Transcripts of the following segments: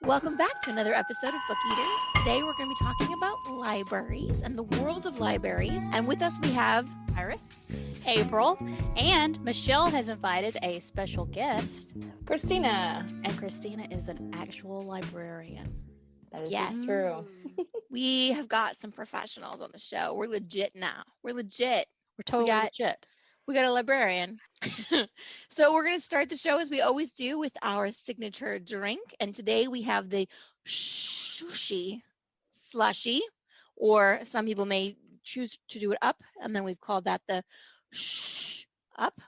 Welcome back to another episode of Book Eaters. Today we're going to be talking about libraries and the world of libraries. And with us we have Iris, April, and Michelle has invited a special guest, Christina. And Christina is an actual librarian. That is just true. We have got some professionals on the show. We're legit now. We're legit. We're totally legit. We got a librarian. So we're going to start the show as we always do with our signature drink. And today we have the sushi slushy, or some people may choose to do it up. And then we've called that the shh up,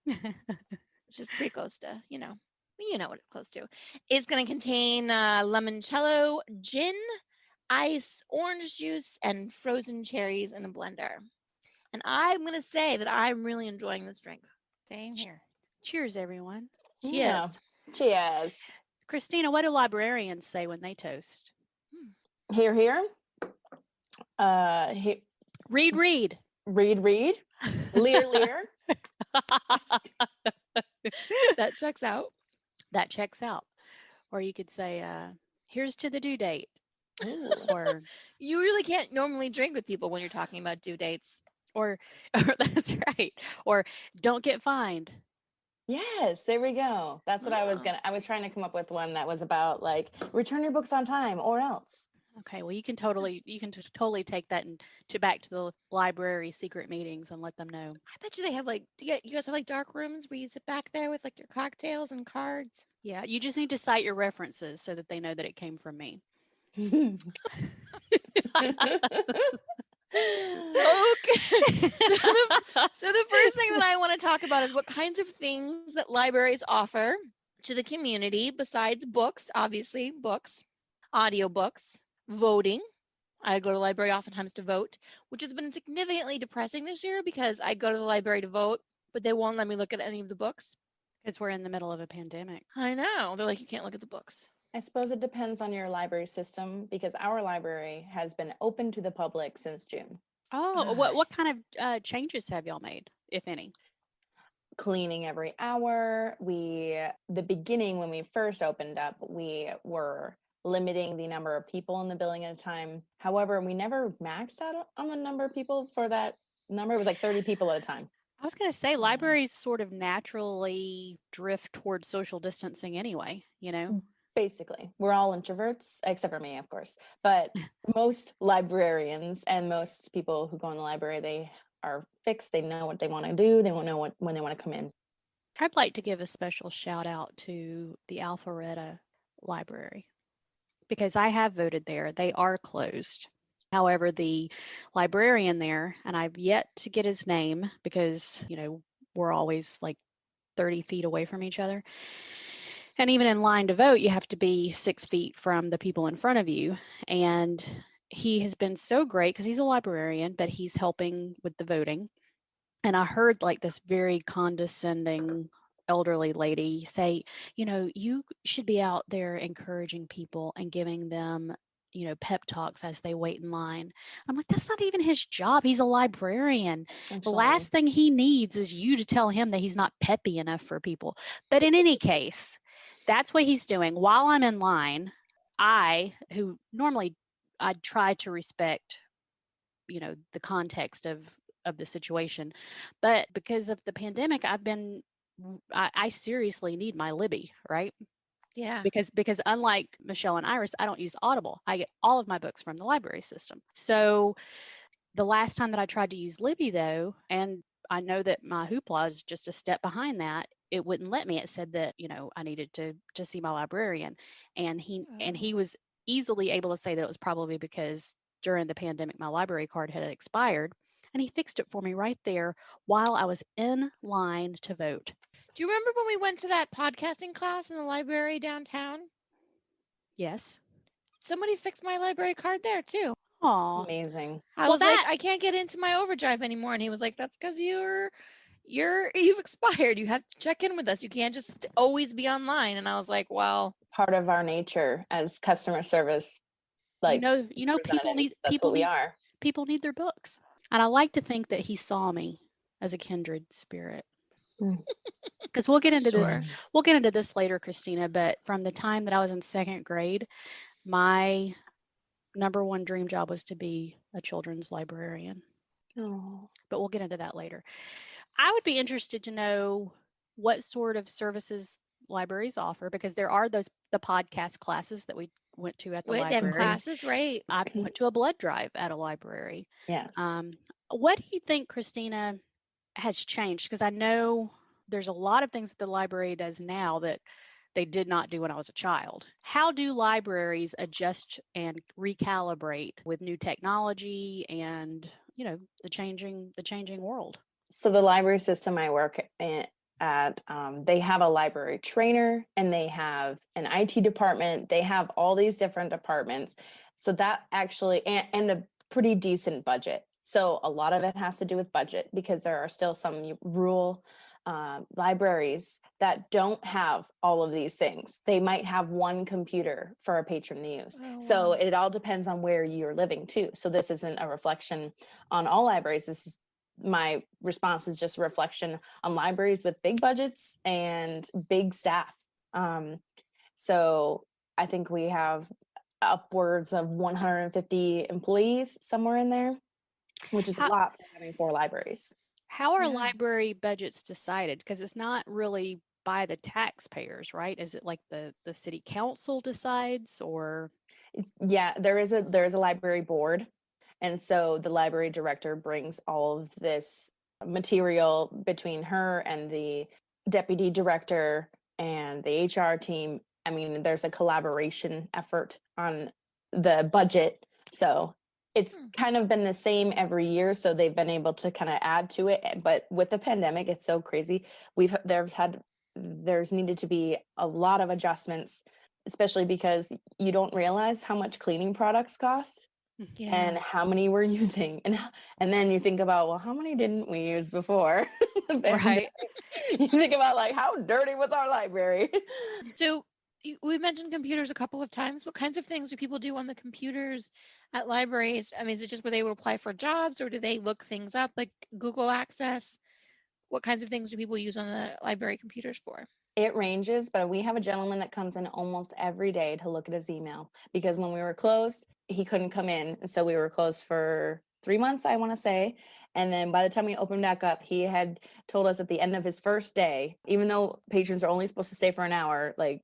which is pretty close to, you know what it's close to. It's going to contain limoncello, gin, ice, orange juice, and frozen cherries in a blender. And I'm going to say that I'm really enjoying this drink. Same here. Cheers, everyone. Cheers. Yeah. Cheers. Christina, what do librarians say when they toast? Hear, hear. Read. Read. Leer, leer. That checks out. That checks out. Or you could say, here's to the due date. Or you really can't normally drink with people when you're talking about due dates. Or that's right. Or don't get fined. Yes, there we go. That's what I was trying to come up with one that was about like return your books on time or else. Okay, well you can totally take that back to the library secret meetings and let them know. I bet you they have you guys have like dark rooms where you sit back there with like your cocktails and cards. Yeah, you just need to cite your references so that they know that it came from me. Okay. So the first thing that I want to talk about is what kinds of things that libraries offer to the community besides books, obviously books, audiobooks, voting. I go to the library oftentimes to vote, which has been significantly depressing this year because I go to the library to vote, but they won't let me look at any of the books. Because we're in the middle of a pandemic. I know. They're like, you can't look at the books. I suppose it depends on your library system because our library has been open to the public since June. Oh, what kind of changes have y'all made, if any? Cleaning every hour. The beginning when we first opened up, we were limiting the number of people in the building at a time. However, we never maxed out on the number of people for that number. It was like 30 people at a time. I was going to say libraries sort of naturally drift towards social distancing anyway, you know? Basically, we're all introverts, except for me, of course. But most librarians and most people who go in the library, they are fixed. They know what they want to do. They won't know when they want to come in. I'd like to give a special shout out to the Alpharetta Library because I have voted there. They are closed. However, the librarian there, and I've yet to get his name because, we're always like 30 feet away from each other. And even in line to vote, you have to be 6 feet from the people in front of you. And he has been so great because he's a librarian, but he's helping with the voting. And I heard like this very condescending elderly lady say, you should be out there encouraging people and giving them, pep talks as they wait in line. I'm like, that's not even his job. He's a librarian. Actually, the last thing he needs is you to tell him that he's not peppy enough for people. But in any case, that's what he's doing. While I'm in line, who normally I try to respect, the context of the situation. But because of the pandemic, I seriously need my Libby, right? Yeah. Because unlike Michelle and Iris, I don't use Audible. I get all of my books from the library system. So the last time that I tried to use Libby though, and I know that my hoopla is just a step behind that, it wouldn't let me. It said that, I needed to see my librarian. And he was easily able to say that it was probably because during the pandemic, my library card had expired. And he fixed it for me right there while I was in line to vote. Do you remember when we went to that podcasting class in the library downtown? Yes. Somebody fixed my library card there too. Aw. Amazing. I was like, I can't get into my overdrive anymore. And he was like, that's because you've expired. You have to check in with us. You can't just always be online. And I was like, well, part of our nature as customer service, like people need people need their books. And I like to think that he saw me as a kindred spirit. Because we'll get into this. Sure. We'll get into this later, Christina. But from the time that I was in second grade, my number one dream job was to be a children's librarian. Oh. But we'll get into that later. I would be interested to know what sort of services libraries offer, because there are the podcast classes that we went to at the Wait, they have library. classes, right? I went to a blood drive at a library. Yes. What do you think, Christina, has changed? Because I know there's a lot of things that the library does now that they did not do when I was a child. How do libraries adjust and recalibrate with new technology and, the changing world? So the library system I work at, they have a library trainer and they have an IT department. They have all these different departments. So that actually, and a pretty decent budget. So a lot of it has to do with budget, because there are still some rural libraries that don't have all of these things. They might have one computer for a patron to use. Oh, So wow. it all depends on where you're living too. So this isn't a reflection on all libraries. This is my response is just a reflection on libraries with big budgets and big staff. So I think we have upwards of 150 employees, somewhere in there, which is a How, lot for having 4 libraries. how are Yeah. library budgets decided? Because it's not really by the taxpayers, right? Is it like the city council decides, or? Yeah, there is a library board. And so the library director brings all of this material between her and the deputy director and the HR team. I mean, there's a collaboration effort on the budget. So it's kind of been the same every year. So they've been able to kind of add to it. But with the pandemic, it's so crazy. There's needed to be a lot of adjustments, especially because you don't realize how much cleaning products cost. Yeah. And how many we're using, and then you think about, well, how many didn't we use before the pandemic? You think about, like, how dirty was our library? So we mentioned computers a couple of times. What kinds of things do people do on the computers at libraries? I mean, is it just where they will apply for jobs, or do they look things up, like Google Access? What kinds of things do people use on the library computers for? It ranges, but we have a gentleman that comes in almost every day to look at his email, because when we were closed, he couldn't come in. And so we were closed for 3 months, I want to say. And then by the time we opened back up, he had told us at the end of his first day, even though patrons are only supposed to stay for an hour, like,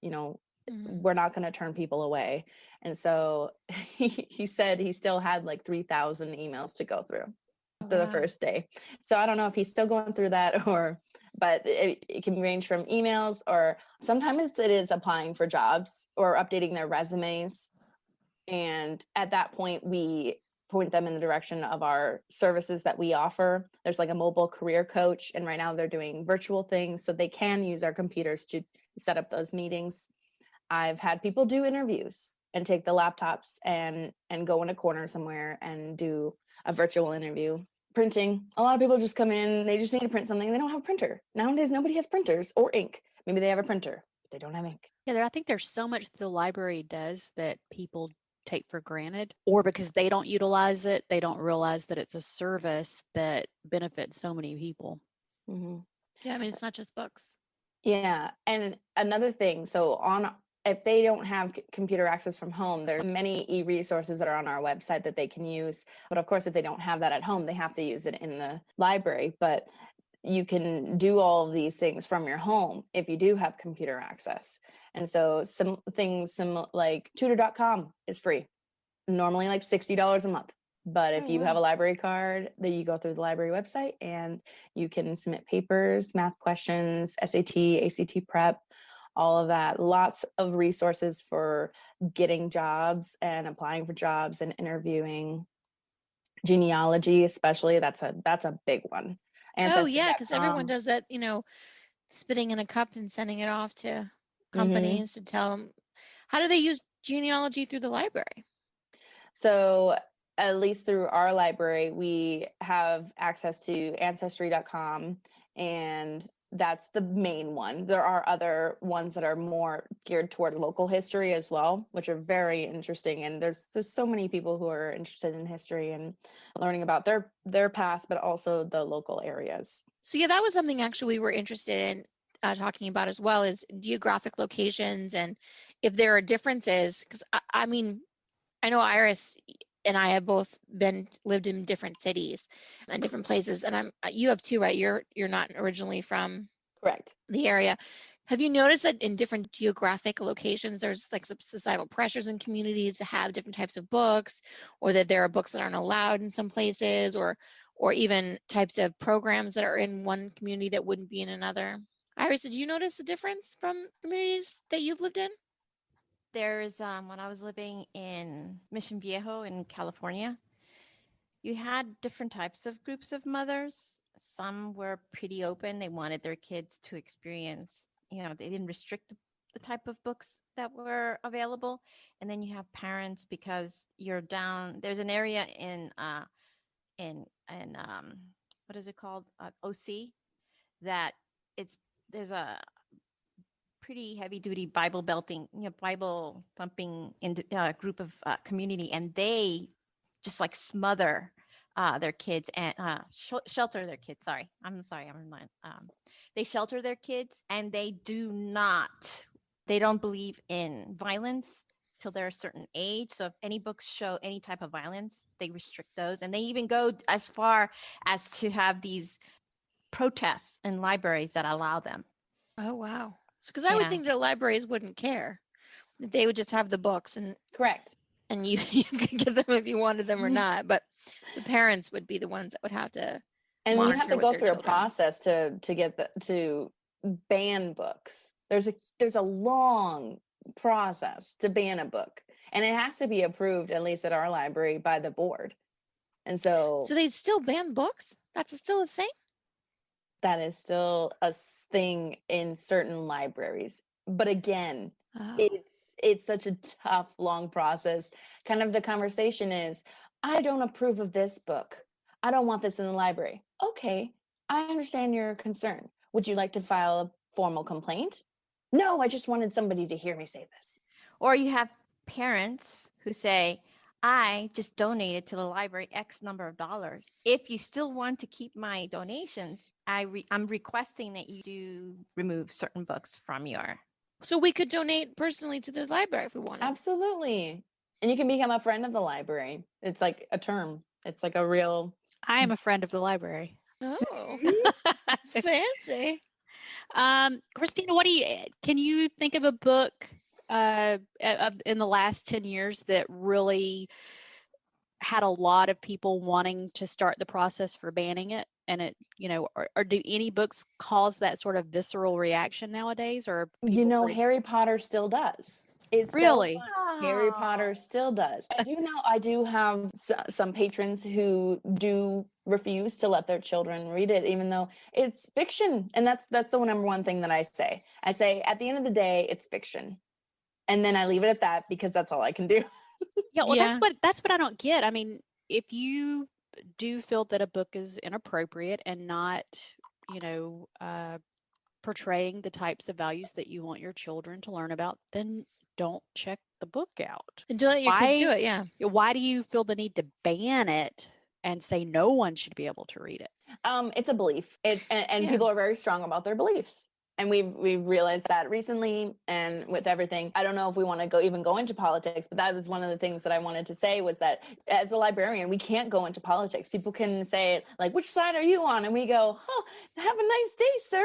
we're not going to turn people away. And so he said he still had like 3,000 emails to go through after the first day. So I don't know if he's still going through that, but it can range from emails, or sometimes it is applying for jobs or updating their resumes. And at that point, we point them in the direction of our services that we offer. There's like a mobile career coach, and right now they're doing virtual things, so they can use our computers to set up those meetings. I've had people do interviews and take the laptops and go in a corner somewhere and do a virtual interview. Printing, a lot of people just come in, they just need to print something, they don't have a printer. Nowadays, nobody has printers or ink. Maybe they have a printer, but they don't have ink. Yeah, I think there's so much the library does that people take for granted, or because they don't utilize it, they don't realize that it's a service that benefits so many people. Mm-hmm. Yeah, I mean, it's not just books. Yeah, and another thing, so if they don't have computer access from home, there are many e-resources that are on our website that they can use. But of course, if they don't have that at home, they have to use it in the library. But you can do all of these things from your home if you do have computer access. And so some things like tutor.com is free, normally like $60 a month. But if you have a library card, then you go through the library website and you can submit papers, math questions, SAT, ACT prep, all of that. Lots of resources for getting jobs and applying for jobs and interviewing. Genealogy, especially, that's a big one. Oh yeah, because everyone does that, spitting in a cup and sending it off to companies to tell them. How do they use genealogy through the library? So at least through our library, we have access to ancestry.com, and that's the main one. There are other ones that are more geared toward local history as well, which are very interesting. And there's so many people who are interested in history and learning about their past, but also the local areas. So yeah, that was something actually we were interested in talking about as well, is geographic locations and if there are differences. Because I mean, I know Iris and I have both lived in different cities and different places, and you have too, right? You're not originally from Correct. the area. Have you noticed that in different geographic locations, there's like some societal pressures in communities to have different types of books, or that there are books that aren't allowed in some places, or even types of programs that are in one community that wouldn't be in another? Iris, did you notice the difference from communities that you've lived in? There's when I was living in Mission Viejo in California, you had different types of groups of mothers. Some were pretty open. They wanted their kids to experience, they didn't restrict the type of books that were available. And then you have parents, because you're down, there's an area in what is it called? OC, that there's a pretty heavy duty Bible belting, Bible thumping group of community, and they just like smother their kids and shelter their kids. I'm lying. They shelter their kids, and they don't believe in violence till they're a certain age. So if any books show any type of violence, they restrict those, and they even go as far as to have these protests in libraries that allow them. Oh, wow. Because I would think that libraries wouldn't care. They would just have the books, and correct. And you could get them if you wanted them or not. But the parents would be the ones that would have to and monitor you have to with go their through children. a process to get to ban books. There's a long process to ban a book, and it has to be approved, at least at our library, by the board. And so they still ban books? That's still a thing? That is still a thing in certain libraries. But again, it's such a tough, long process. Kind of the conversation is, I don't approve of this book. I don't want this in the library. Okay, I understand your concern. Would you like to file a formal complaint? No, I just wanted somebody to hear me say this. Or you have parents who say, I just donated to the library X number of dollars. If you still want to keep my donations, I'm requesting that you do remove certain books from your. So we could donate personally to the library if we wanted. Absolutely. And you can become a friend of the library. It's like a term. It's like a real. I am a friend of the library. Oh, fancy. Christina, can you think of a book in the last 10 years that really had a lot of people wanting to start the process for banning it? And it, or do any books cause that sort of visceral reaction nowadays? Or Harry Potter still does. It's really so fun. Harry Potter still does. I do have some patrons who do refuse to let their children read it, even though it's fiction. And that's the number one thing that I say. I say, at the end of the day, it's fiction. And then I leave it at that, because that's all I can do. That's what I don't get. I mean, if you do feel that a book is inappropriate and not, portraying the types of values that you want your children to learn about, then don't check the book out. And don't let your kids do it, yeah. Why do you feel the need to ban it and say no one should be able to read it? It's a belief. People are very strong about their beliefs. And we've realized that recently, and with everything. I don't know if we want to go into politics, but that is one of the things that I wanted to say, was that as a librarian, we can't go into politics. People can say, like, which side are you on? And we go, oh, have a nice day, sir.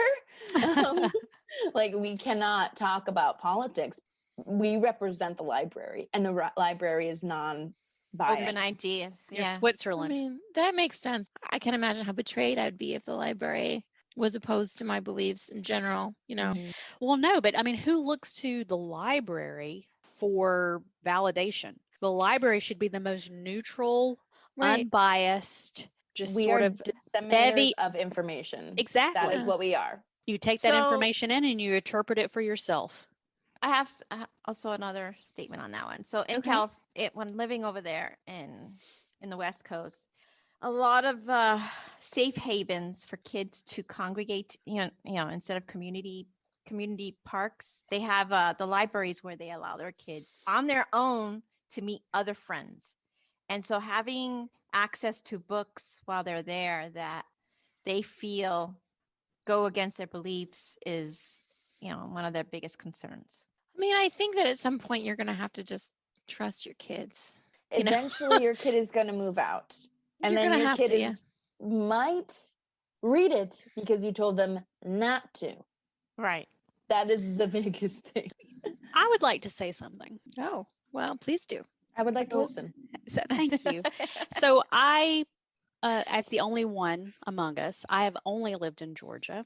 We cannot talk about politics. We represent the library, and the library is non-biased. Open ideas. Yeah. Switzerland. I mean, that makes sense. I can imagine how betrayed I'd be if the library was opposed to my beliefs in general, Mm-hmm. Well, no, but I mean, who looks to the library for validation? The library should be the most neutral, unbiased, just we sort are of disseminators of information. Exactly. That is what we are. You take that information in and you interpret it for yourself. I have also another statement on that one. So in when living over there in the West Coast, a lot of safe havens for kids to congregate. Instead of community parks, they have the libraries where they allow their kids on their own to meet other friends. And so having access to books while they're there that they feel go against their beliefs is, one of their biggest concerns. I mean, I think that at some point you're going to have to just trust your kids. You know? Eventually, your kid is going to move out, and You're then gonna your have kid to, yeah. might read it because you told them not to. Right. That is the biggest thing. I would like to say something. Oh, well, please do. I would like to Oh. listen. So, thank you. So I, as the only one among us, I have only lived in Georgia.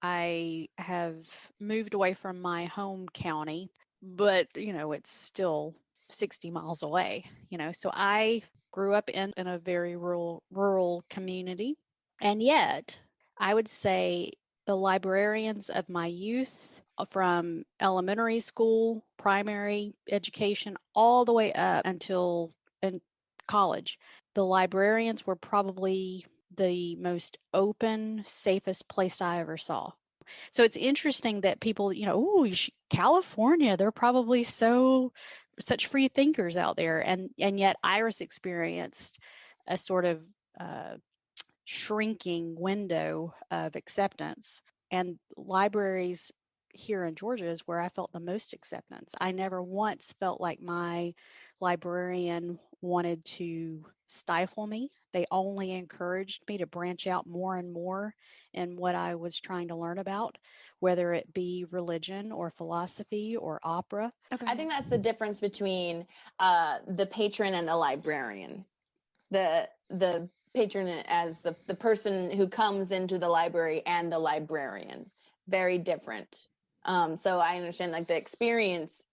I have moved away from my home county, but it's still 60 miles away. So I grew up in a very rural community, and yet I would say the librarians of my youth, from elementary school, primary education, all the way up until in college, the librarians were probably the most open, safest place I ever saw. So it's interesting that people, California, they're probably such free thinkers out there, and yet Iris experienced a sort of shrinking window of acceptance. And libraries here in Georgia is where I felt the most acceptance. I never once felt like my librarian wanted to stifle me. They only encouraged me to branch out more and more in what I was trying to learn about, whether it be religion or philosophy or opera. Okay. I think that's the difference between the patron and the librarian. The patron as the person who comes into the library, and the librarian, very different. So I understand like the experience,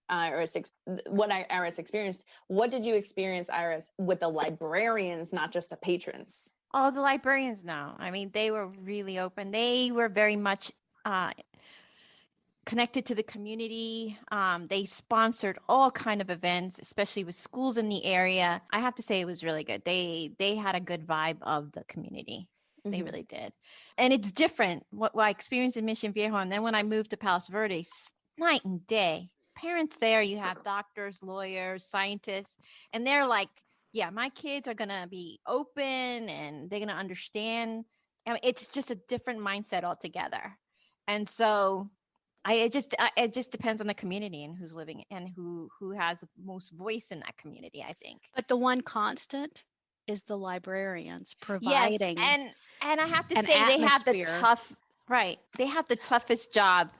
what Iris experienced. What did you experience, Iris, with the librarians, not just the patrons? Oh, the librarians, no. I mean, they were really open. They were very much connected to the community. They sponsored all kind of events, especially with schools in the area. I have to say it was really good. They had a good vibe of the community. They Mhm. really did. And it's different what I experienced in Mission Viejo. And then when I moved to Palos Verdes, night and day. Parents there, you have doctors, lawyers, scientists, and they're like, yeah, my kids are going to be open and they're going to understand. I mean, it's just a different mindset altogether. And so it just depends on the community and who's living and who has the most voice in that community, I think. But the one constant is the librarians Yes, providing and I have to an say they have the atmosphere. they have the toughest job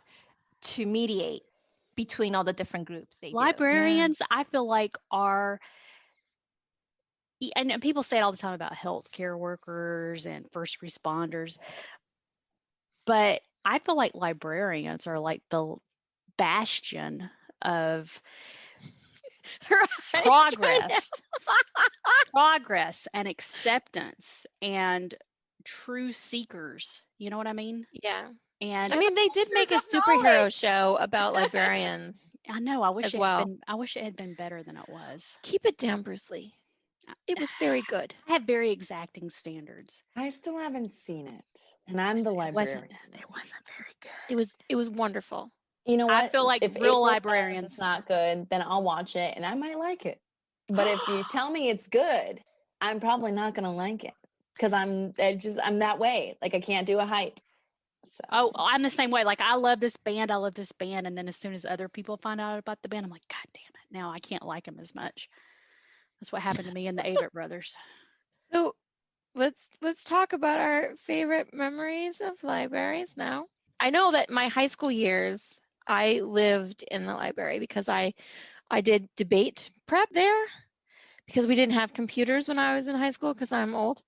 to mediate between all the different groups. They do. Librarians, I feel like, are, and people say it all the time about healthcare workers and first responders, but I feel like librarians are like the bastion of Right. progress and acceptance and true seekers. You know what I mean? Yeah. And I mean, they did make a superhero show about librarians. I know, I wish as it well. had been, I wish it had been better than it was. Keep it down, Bruce Lee. It was very good. I have very exacting standards. I still haven't seen it, and I'm the It wasn't, librarian. it wasn't very good. It was wonderful. You know I what? feel like if real April says librarians- it's not good, then I'll watch it and I might like it. But if you tell me it's good, I'm probably not gonna like it because I'm that way. Like I can't do a hype. So Oh, I'm the same way. Like I love this band, and then as soon as other people find out about the band, I'm like, God damn it! Now I can't like them as much. That's what happened to me and the Avett Brothers. So let's talk about our favorite memories of libraries now. I know that my high school years, I lived in the library because I did debate prep there because we didn't have computers when I was in high school because I'm old.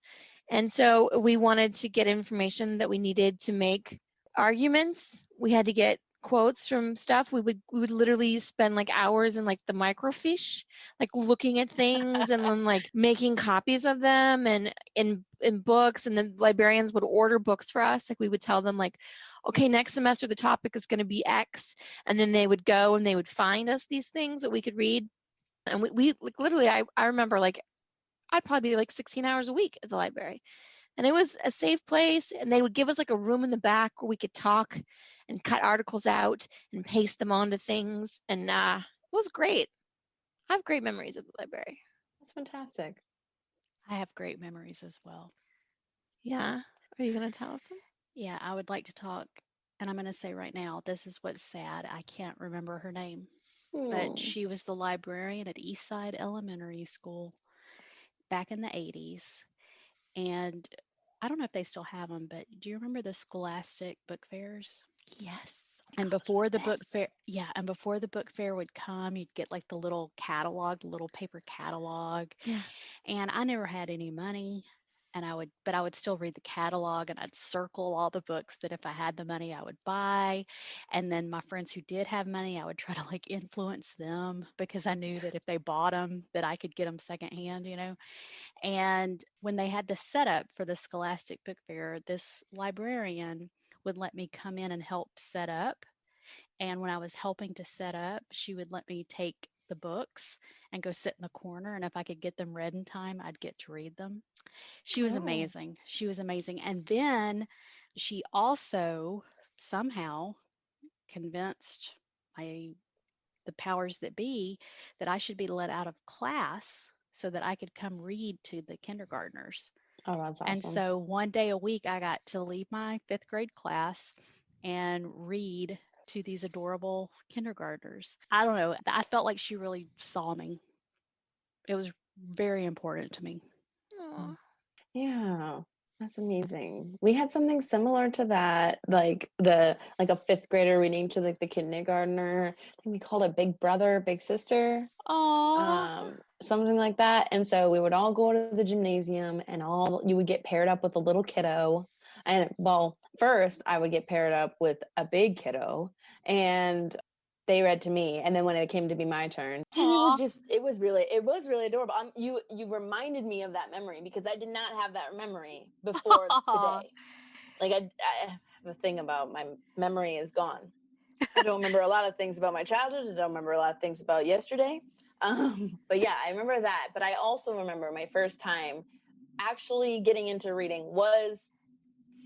And so we wanted to get information that we needed to make arguments. We had to get quotes from stuff. We would literally spend like hours in like the microfiche, like looking at things and then like making copies of them and in books. And then librarians would order books for us. Like we would tell them like, okay, next semester the topic is going to be X, and then they would go and they would find us these things that we could read. And we like literally, I remember like I'd probably be like 16 hours a week at the library. And it was a safe place, and they would give us like a room in the back where we could talk and cut articles out and paste them onto things. And it was great. I have great memories of the library. That's fantastic. I have great memories as well. Yeah. Are you going to tell us some? Yeah, I would like to talk, and I'm going to say right now, this is what's sad. I can't remember her name, but she was the librarian at Eastside Elementary School back in the 80s. And I don't know if they still have them, but do you remember the Scholastic book fairs? Yes. And before the book fair, and before the book fair would come, you'd get like the little catalog, the little paper catalog. Yeah. And I never had any money, and I would still read the catalog, and I'd circle all the books that if I had the money I would buy. And then my friends who did have money, I would try to like influence them, because I knew that if they bought them that I could get them secondhand, you know. And when they had the setup for the Scholastic Book Fair, this librarian would let me come in and help set up. And when I was helping to set up, she would let me take the books and go sit in the corner. And if I could get them read in time, I'd get to read them. She was amazing. She was amazing. And then she also somehow convinced the powers that be that I should be let out of class so that I could come read to the kindergartners. Oh, that's awesome. And so one day a week, I got to leave my 5th grade class and read to these adorable kindergartners. I don't know. I felt like she really saw me. It was very important to me. Aw. Yeah, that's amazing. We had something similar to that, like a 5th grader reading to like the kindergartner. I think we called it Big Brother, Big Sister. Aww. Something like that. And so we would all go to the gymnasium, and you would get paired up with a little kiddo. And well, first I would get paired up with a big kiddo, and they read to me. And then when it came to be my turn, and it was really adorable. You reminded me of that memory, because I did not have that memory before today. Like I have a thing about my memory is gone. I don't remember a lot of things about my childhood. I don't remember a lot of things about yesterday. But yeah, I remember that. But I also remember my first time actually getting into reading was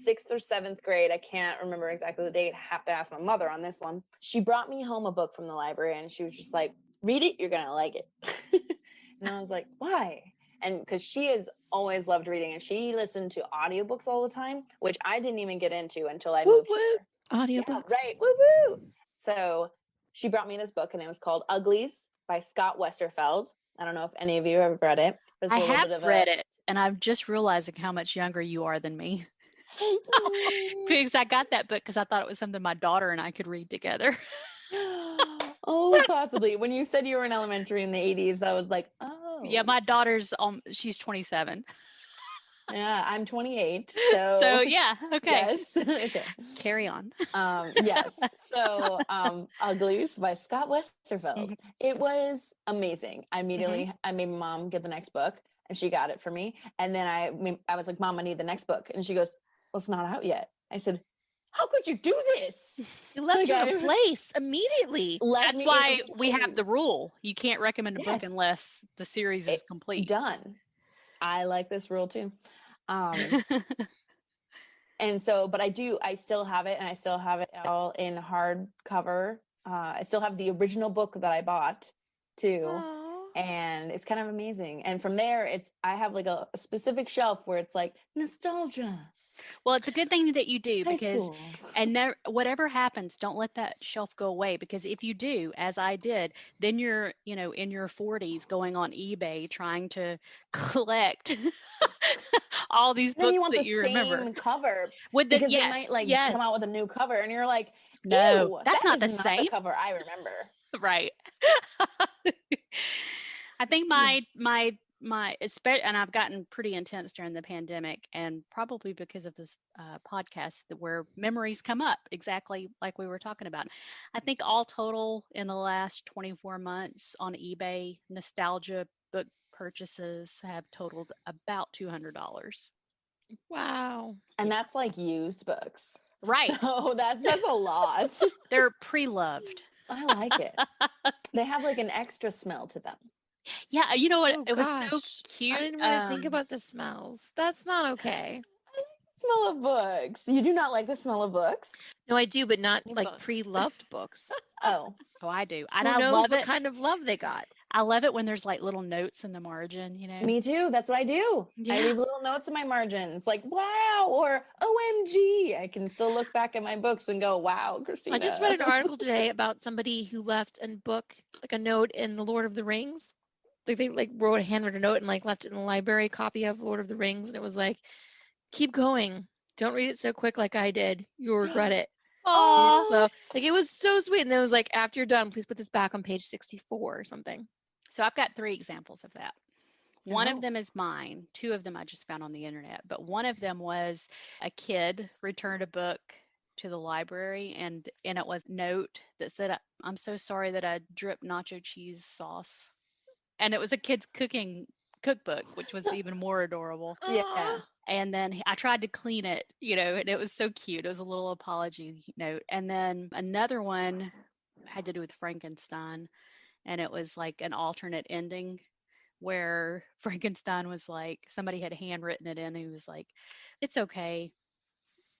6th or 7th grade. I can't remember exactly the date. I have to ask my mother on this one. She brought me home a book from the library, and she was just like, read it, you're gonna like it. And I was like, why? And because she has always loved reading, and she listened to audiobooks all the time, which I didn't even get into until I moved here. Audiobooks. Yeah, right. Woo woo. So she brought me this book, and it was called Uglies by Scott Westerfeld. I don't know if any of you have read it. I have read it, and I'm just realizing how much younger you are than me. Because I got that book because I thought it was something my daughter and I could read together. Oh, possibly. When you said you were in elementary in the 80s, I was like, oh. Yeah, my daughter's she's 27. Yeah, I'm 28. So yeah, okay. Yes. Okay. Carry on. Yes. So Uglies by Scott Westerfeld. It was amazing. I immediately I made my mom get the next book, and she got it for me. And then I was like, Mom, I need the next book. And she goes, well, it's not out yet. I said, how could you do this? You left her in place immediately. That's why we have the rule. You can't recommend a book unless the series is complete. Done. I like this rule too. And so, but I still have it, and I still have it all in hardcover. I still have the original book that I bought too. Aww. And it's kind of amazing. And from there, I have like a specific shelf where it's like nostalgia. Well, it's a good thing that you do, High because school. and whatever happens, don't let that shelf go away, because if you do, as I did, then you're, in your 40s going on eBay trying to collect all these Then you books want that the you same remember. cover With the because they might come out with a new cover, and you're like, no, ew, that's that not the is same. the cover I remember. Right. I think my and I've gotten pretty intense during the pandemic, and probably because of this podcast where memories come up exactly like we were talking about. I think all total in the last 24 months on eBay, nostalgia book purchases have totaled about $200. Wow. And that's like used books. Right. So that's a lot. They're pre-loved. I like it. They have like an extra smell to them. Yeah, you know what? Oh, it was gosh. so cute. I didn't want to think about the smells. That's not okay. Smell of books. You do not like the smell of books? No, I do, but not New like books. pre-loved books. Oh, Oh, I do. And Who I knows love what it. kind of love they got? I love it when there's like little notes in the margin, me too. That's what I do. I Yeah. leave little notes in my margins like, wow, or OMG. I can still look back at my books and go, wow, Christina. I just read an article today about somebody who left a book, like a note in the Lord of the Rings. Like they like wrote a handwritten note and like left it in the library, copy of Lord of the Rings, and it was like, keep going. Don't read it so quick like I did. You'll regret it. Aw. So like it was so sweet. And then it was like, after you're done, please put this back on page 64 or something. So I've got 3 examples of that. One Oh. of them is mine. 2 of them I just found on the internet. But one of them was a kid returned a book to the library, and in it was a note that said, "I'm so sorry that I dripped nacho cheese sauce." And it was a kid's cooking cookbook, which was even more adorable. Yeah. Aw. And then I tried to clean it, and it was so cute. It was a little apology note. And then another one had to do with Frankenstein, and it was like an alternate ending where Frankenstein was like, somebody had handwritten it in. He was like, "It's okay.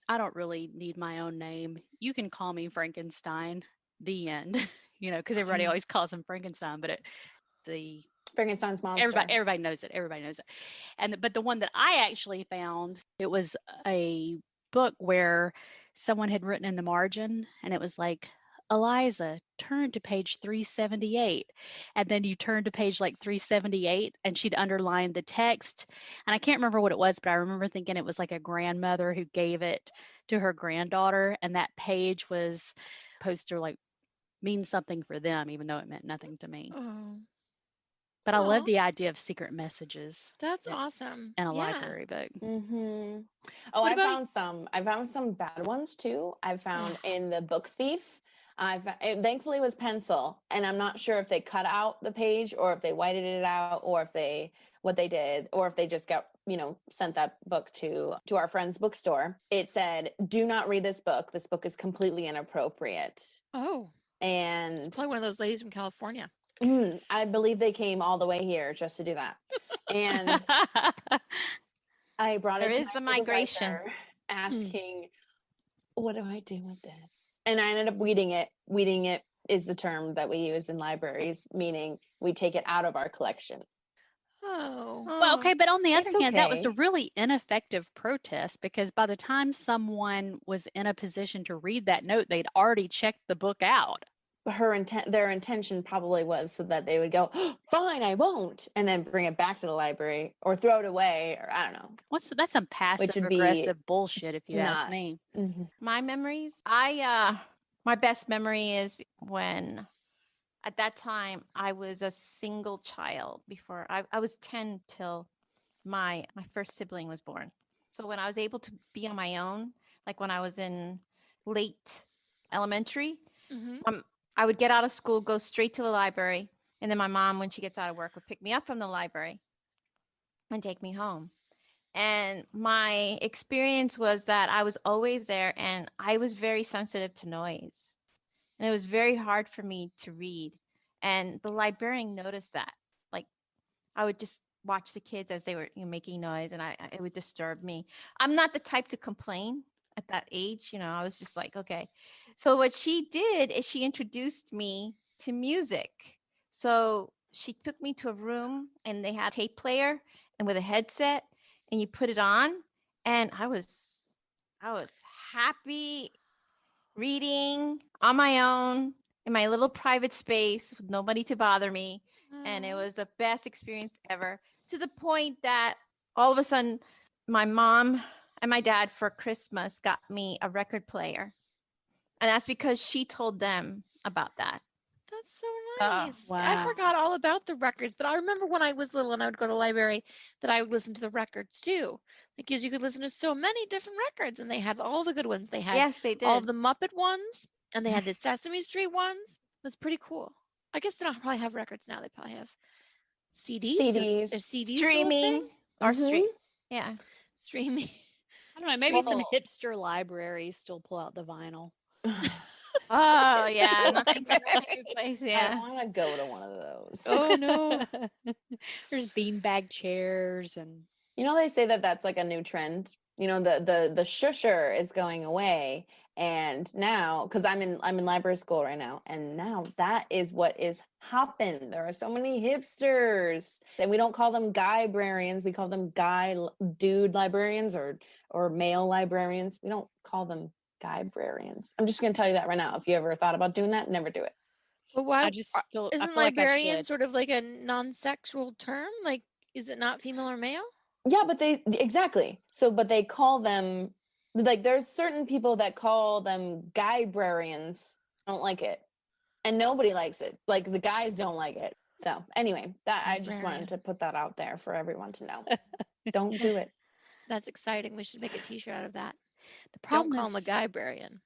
I don't really need my own name. You can call me Frankenstein." The end. Because everybody always calls him Frankenstein, but the Frankenstein's monster. everybody knows it. Everybody knows it. But the one that I actually found, it was a book where someone had written in the margin, and it was like, "Eliza, turn to page 378." And then you turn to page like 378, and she'd underlined the text. And I can't remember what it was, but I remember thinking it was like a grandmother who gave it to her granddaughter, and that page was supposed to like mean something for them, even though it meant nothing to me. Oh, But I Aw. love the idea of secret messages that's Yeah. awesome. in a Yeah. library book. Mm-hmm. Oh, What I about- found some bad ones too. I found in the Book Thief. It thankfully was pencil, and I'm not sure if they cut out the page or if they whited it out or if what they did, or if they just got sent that book to our friend's bookstore. It said, "Do not read this book. This book is completely inappropriate." Oh, And probably one of those ladies from California. I believe they came all the way here just to do that. And I brought There it to is my the migration. supervisor, asking, "What do I do with this?" And I ended up weeding it. Weeding it is the term that we use in libraries, meaning we take it out of our collection. Oh. Well, okay, but on the other It's hand, that was a okay. really ineffective protest, because by the time someone was in a position to read that note, they'd already checked the book out. Their intention probably was so that they would go, "Oh, fine, I won't," and then bring it back to the library or throw it away, or I don't know. That's some passive would be aggressive bullshit, if you ask not- me. Mhm. My memories, my best memory is when at that time I was a single child before I was 10 till my first sibling was born. So when I was able to be on my own, like when I was in late elementary, Mm-hmm. I would get out of school, go straight to the library, and then my mom, when she gets out of work, would pick me up from the library and take me home. And my experience was that I was always there, and I was very sensitive to noise. And it was very hard for me to read. And the librarian noticed that. Like, I would just watch the kids as they were making noise, and it would disturb me. I'm not the type to complain at that age. I was just like, okay. So what she did is she introduced me to music. So she took me to a room, and they had a tape player and with a headset, and you put it on, and I was happy reading on my own in my little private space with nobody to bother me. And it was the best experience ever, to the point that all of a sudden my mom and my dad for Christmas got me a record player. And that's because she told them about that. That's so nice. I wow. forgot all about the records, but I remember when I was little and I would go to the library that I would listen to the records too. Because you could listen to so many different records, and they had all the good ones. They had Yes, they did. all of the Muppet ones, and they had the Sesame Street ones. It was pretty cool. I guess they don't probably have records now. They probably have CDs. CDs. There's CDs Streaming or stream. Yeah. streaming. I don't know, maybe some Well- hipster libraries still pull out the vinyl. Oh yeah, nothing can replace. I Yeah. don't want to go to one of those. Oh no. There's beanbag chairs and They say that that's like a new trend the shusher is going away. And now, because I'm in library school right now, and now that is what is hopping. There are so many hipsters, and we don't call them guy-brarians. We call them dude librarians or male librarians. We don't call them guy-brarians. I'm just going to tell you that right now. If you ever thought about doing that, never do it. But why I just feel isn't like I librarian should. sort of like a non-sexual term? Like, is it not female or male? Yeah, but exactly. So, but they call them, like, there's certain people that call them guy-brarians. Don't like it. And nobody likes it. Like, the guys don't like it. So anyway, that I just Librarian. wanted to put that out there for everyone to know. Don't do it. That's exciting. We should make a T-shirt out of that. The Don't problem call him a is guy-brarian.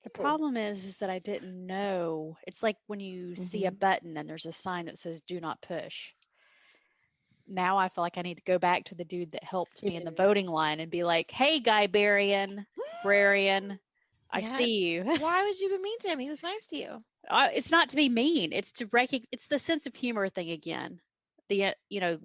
the problem is that I didn't know. It's like when you see a button and there's a sign that says "Do not push." Now I feel like I need to go back to the dude that helped me in the voting line and be like, "Hey, Brarian, I Yeah. see you." Why would you be mean to him? He was nice to you. It's not to be mean. It's to it's the sense of humor thing again. The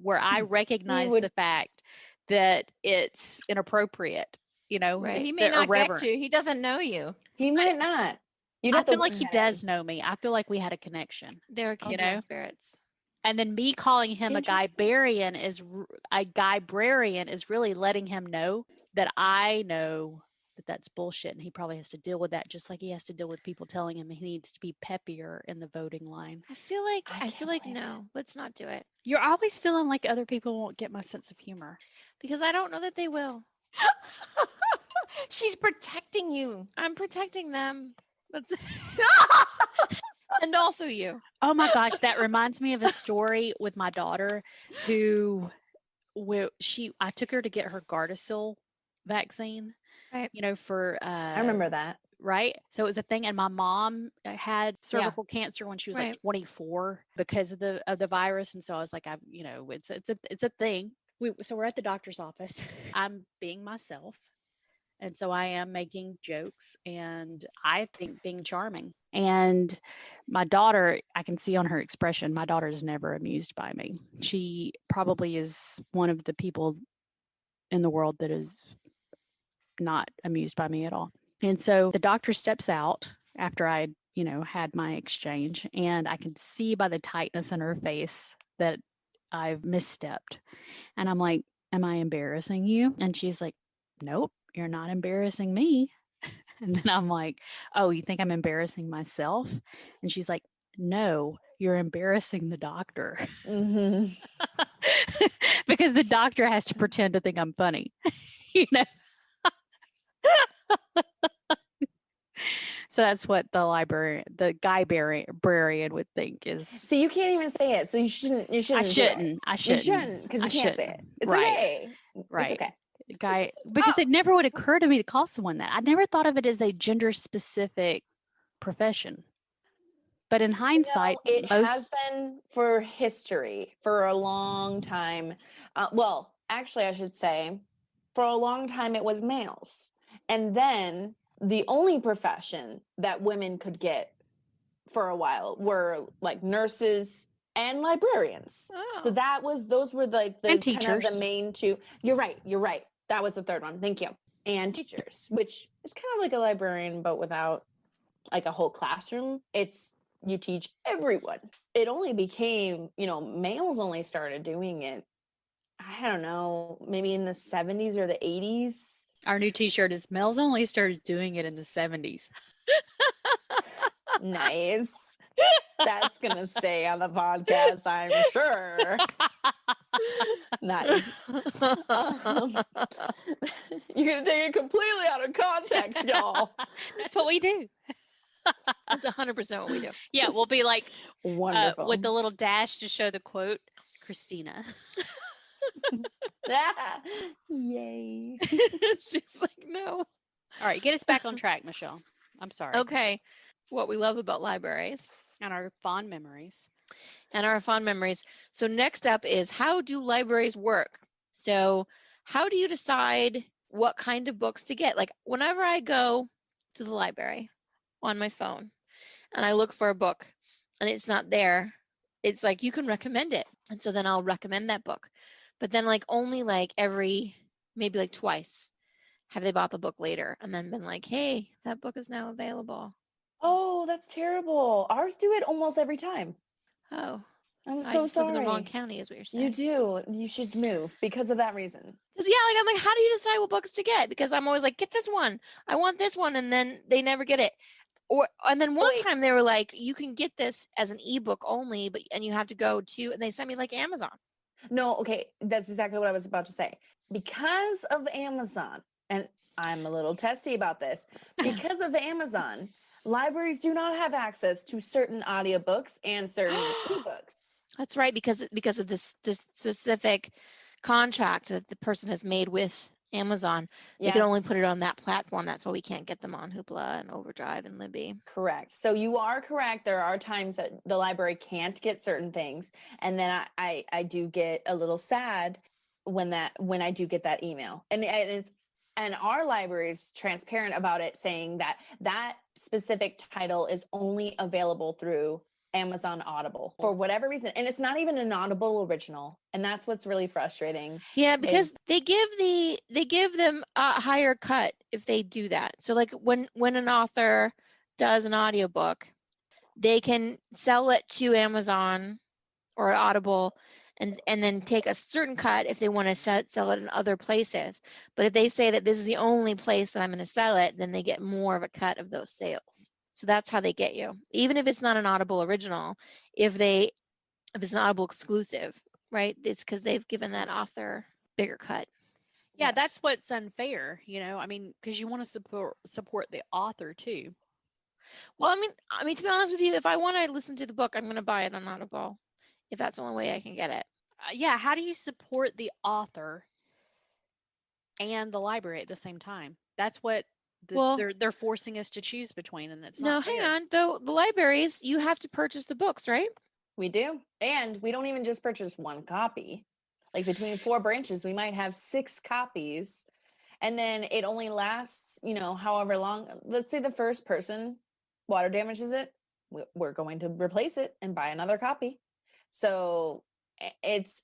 where I recognize the fact that it's inappropriate. Right. He it's may the not irreverent. get you. He doesn't know you. He might not. I feel like he does know me. I feel like we had a connection. They're kindred spirits. And then me calling him a Kindred guy-brarian is really letting him know that I know that that's bullshit, and he probably has to deal with that, just like he has to deal with people telling him he needs to be peppier in the voting line. I feel like no, let's not do it. You're always feeling like other people won't get my sense of humor. Because I don't know that they will. She's protecting you. I'm protecting them. And also you. Oh my gosh, that reminds me of a story with my daughter who I took her to get her Gardasil vaccine. Right. For I remember that. Right. So it was a thing, and my mom had cervical cancer when she was like 24 because of the virus, and so I was like, it's a thing. So we're at the doctor's office. I'm being myself. And so I am making jokes and I think being charming. And my daughter, I can see on her expression, my daughter is never amused by me. She probably is one of the people in the world that is not amused by me at all. And so the doctor steps out after I, had my exchange, and I can see by the tightness in her face that I've misstepped. And I'm like, "Am I embarrassing you?" And she's like, "Nope. You're not embarrassing me." And then I'm like, "Oh, you think I'm embarrassing myself?" And she's like, "No, you're embarrassing the doctor." Because the doctor has to pretend to think I'm funny, So that's what the guy-brarian would think is. So you can't even say it. So you shouldn't. I shouldn't. You shouldn't because you can't say it. It's okay. Right. It's okay. Guy, because it never would occur to me to call someone that. I never thought of it as a gender specific profession. But in hindsight, it has been for history for a long time. Well, actually, I should say for a long time it was males. And then the only profession that women could get for a while were like nurses and librarians. Oh. So those were like the and kind teachers. of the main two. You're right. That was the third one. Thank you. And teachers, which is kind of like a librarian, but without like a whole classroom. You teach everyone. It only became, males only started doing it, I don't know, maybe in the 70s or the 80s. Our new t-shirt is males only started doing it in the 70s. Nice. That's going to stay on the podcast, I'm sure. Nice. You're going to take it completely out of context, y'all. That's what we do. That's 100% what we do. Yeah, we'll be like, wonderful. with the little dash to show the quote, Christina. Yay. She's like, no. All right, get us back on track, Michelle. I'm sorry. Okay. What we love about libraries. And our fond memories. So next up is, how do libraries work? So how do you decide what kind of books to get? Like whenever I go to the library on my phone and I look for a book and it's not there, it's like, you can recommend it. And so then I'll recommend that book. But then like only like maybe like twice have they bought the book later and then been like, hey, that book is now available. Oh, that's terrible. Ours do it almost every time. Oh, I'm so I so just live in the wrong sorry. county is what you're You saying. do. You should move because of that reason. Because yeah, I'm like, how do you decide what books to get? Because I'm always like, get this one. I want this one, and then they never get it. And then one time they were like, you can get this as an ebook only, and you have to go to, and they sent me like Amazon. No, okay, that's exactly what I was about to say. Because of Amazon, and I'm a little testy about this, because of Amazon, libraries do not have access to certain audiobooks and certain ebooks. That's right, because of this specific contract that the person has made with Amazon. They can only put it on that platform. That's why we can't get them on Hoopla and Overdrive and Libby. Correct. So you are correct. There are times that the library can't get certain things, and then I do get a little sad when I do get that email, and our library is transparent about it, saying that specific title is only available through Amazon Audible for whatever reason, and it's not even an Audible original, and that's what's really frustrating. Yeah, because they give them a higher cut if they do that. So like when an author does an audiobook, they can sell it to Amazon or Audible and then take a certain cut if they want to sell it in other places. But if they say that this is the only place that I'm going to sell it, then they get more of a cut of those sales. So that's how they get you. Even if it's not an Audible original, if it's an Audible exclusive, right? It's because they've given that author bigger cut. Yeah, that's what's unfair, I mean, because you want to support the author too. Well, I mean, to be honest with you, if I want to listen to the book, I'm going to buy it on Audible, if that's the only way I can get it. Yeah, how do you support the author and the library at the same time? That's what they're forcing us to choose between, and it's not fair. Hang on. Though the libraries, you have to purchase the books, right? We do. And we don't even just purchase one copy. Like between 4 branches, we might have 6 copies. And then it only lasts, however long. Let's say the first person water damages it. We're going to replace it and buy another copy. So it's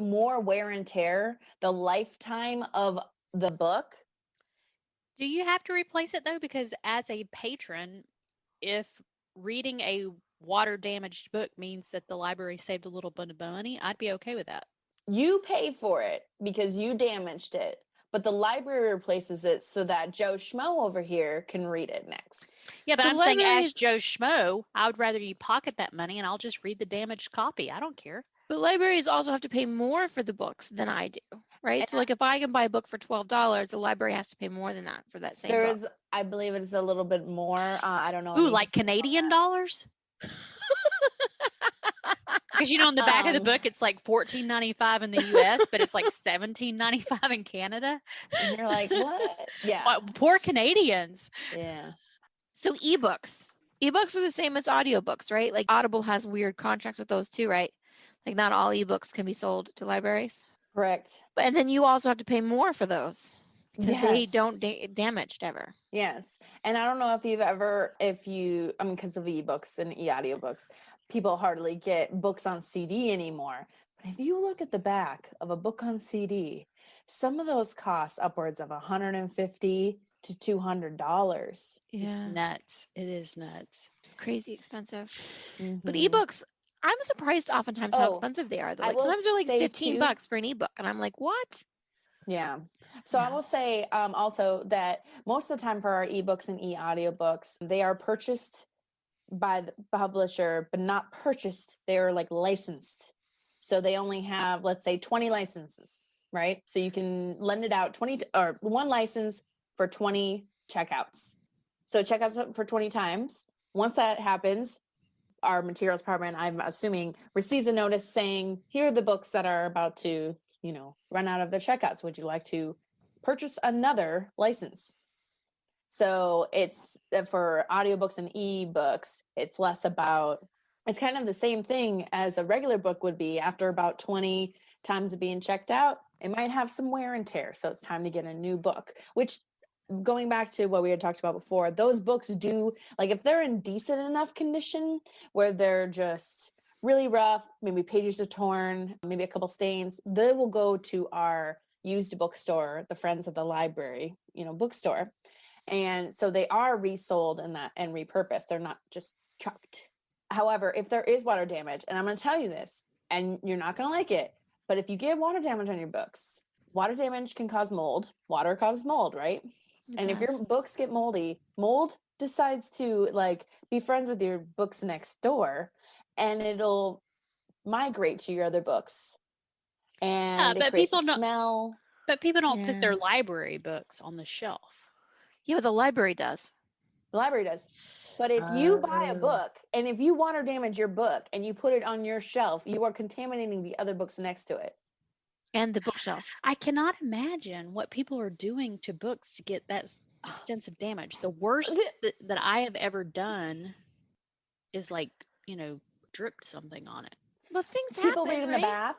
more wear and tear. The lifetime of the book. Do you have to replace it though? Because as a patron, if reading a water damaged book means that the library saved a little bit of money, I'd be okay with that. You pay for it because you damaged it, but the library replaces it so that Joe Schmo over here can read it next. Yeah, but I'm saying as Joe Schmo, I would rather you pocket that money and I'll just read the damaged copy. I don't care. But libraries also have to pay more for the books than I do, right? So like if I can buy a book for $12, the library has to pay more than that for that same book. I believe it's a little bit more. I don't know. Ooh, like Canadian dollars? Because on the back of the book it's like $14.95 in the US, but it's like $17.95 in Canada. And you're like, what? Yeah. Poor Canadians. Yeah. So ebooks are the same as audiobooks, right? Like Audible has weird contracts with those too, right? Like not all ebooks can be sold to libraries. Correct. And then you also have to pay more for those because they don't damaged ever. Yes. And I don't know if because of ebooks and e-audiobooks, people hardly get books on CD anymore. But if you look at the back of a book on CD, some of those cost upwards of $150 to $200. Yeah. It's nuts. It is nuts. It's crazy expensive. Mm-hmm. But ebooks, I'm surprised oftentimes how expensive they are. Though. Like sometimes they're like $15 for an ebook, and I'm like, what? Yeah. So I will say also that most of the time for our ebooks and e-audiobooks, they are purchased by the publisher, but not purchased. They are like licensed. So they only have, let's say, 20 licenses, right? So you can lend it out 20 or one license for 20 checkouts. So checkouts for 20 times. Once that happens, our materials department, I'm assuming, receives a notice saying, here are the books that are about to, run out of their checkouts. Would you like to purchase another license? So it's for audiobooks and ebooks, it's kind of the same thing as a regular book would be. After about 20 times of being checked out, it might have some wear and tear. So it's time to get a new book, which, going back to what we had talked about before, those books do, like if they're in decent enough condition where they're just really rough, maybe pages are torn, maybe a couple stains, they will go to our used bookstore, the Friends of the Library, bookstore. And so they are resold and repurposed. They're not just chucked. However, if there is water damage, and I'm going to tell you this, and you're not going to like it, but if you get water damage on your books, water damage can cause mold. Water causes mold, right? And if your books get moldy, mold decides to be friends with your books next door, and it'll migrate to your other books. And it creates a smell. But people don't put their library books on the shelf. Yeah, but the library does. The library does. But if you buy a book, and if you water damage your book and you put it on your shelf, you are contaminating the other books next to it. And the bookshelf. I cannot imagine what people are doing to books to get that extensive damage. The worst that I have ever done is dripped something on it. Well, things people happen, read in right? the bath.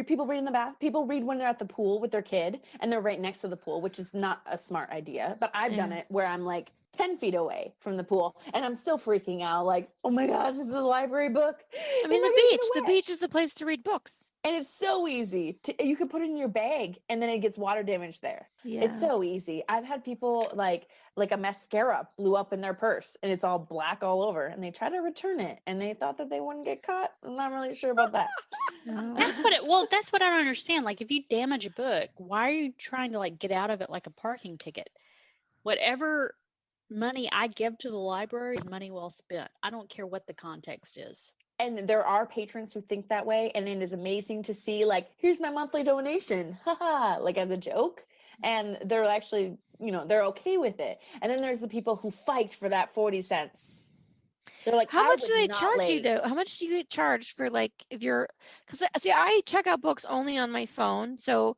People read in the bath. People read when they're at the pool with their kid and they're right next to the pool, which is not a smart idea. But I've done it where I'm 10 feet away from the pool and I'm still freaking out oh my gosh, this is a library book. I mean, the beach is the place to read books. And it's so easy. You can put it in your bag and then it gets water damage there. Yeah. It's so easy. I've had people like a mascara blew up in their purse and it's all black all over and they try to return it and they thought that they wouldn't get caught. I'm not really sure about that. No. That's what I don't understand. If you damage a book, why are you trying to get out of it like a parking ticket? Whatever money I give to the library is money well spent. I don't care what the context is. And there are patrons who think that way, and it is amazing to see here's my monthly donation, haha, as a joke. And they're actually, they're okay with it. And then there's the people who fight for that 40 cents. They're how much do they charge you though? How much do you get charged for if you're, because see, I check out books only on my phone. So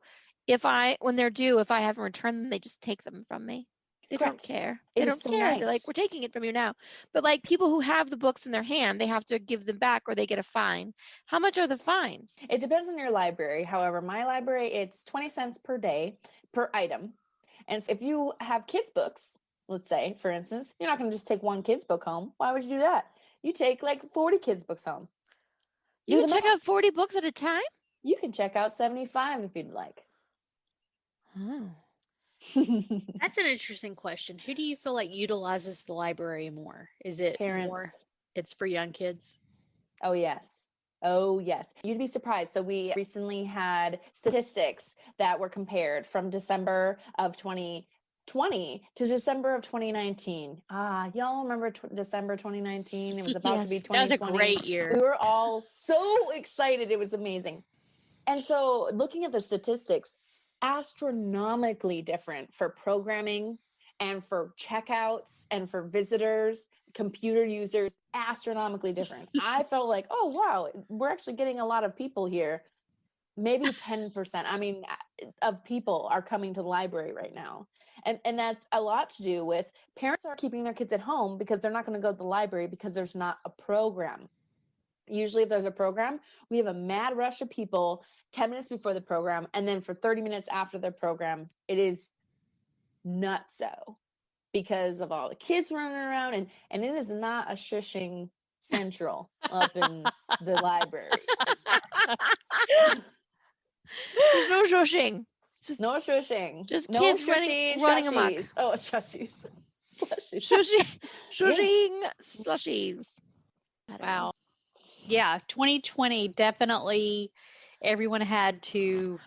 when they're due, if I haven't returned them, they just take them from me. They don't care. They don't care. Nice. They're we're taking it from you now. But people who have the books in their hand, they have to give them back or they get a fine. How much are the fines? It depends on your library. However, my library, it's 20 cents per day per item. And if you have kids' books, let's say, for instance, you're not going to just take one kid's book home. Why would you do that? You take 40 kids' books home. You can check out 40 books at a time? You can check out 75 if you'd like. Oh. That's an interesting question. Who do you feel utilizes the library more? Is it parents? More it's for young kids? Oh yes. You'd be surprised. So we recently had statistics that were compared from December of 2020 to December of 2019. Y'all remember December 2019? It was about to be 2020. That was a great year. We were all so excited. It was amazing. And so looking at the statistics, astronomically different for programming and for checkouts and for visitors, computer users, astronomically different. I felt oh wow, we're actually getting a lot of people here. Maybe 10%, of people are coming to the library right now. And that's a lot to do with parents are keeping their kids at home because they're not going to go to the library because there's not a program. Usually if there's a program, we have a mad rush of people 10 minutes before the program. And then for 30 minutes after the program, it is nutso because of all the kids running around. And it is not a shushing central up in the library. There's no shushing. Just no shushing. Just no kids running amok. Oh, shushies. Shushing slushies. Wow. Yeah, 2020 definitely everyone had to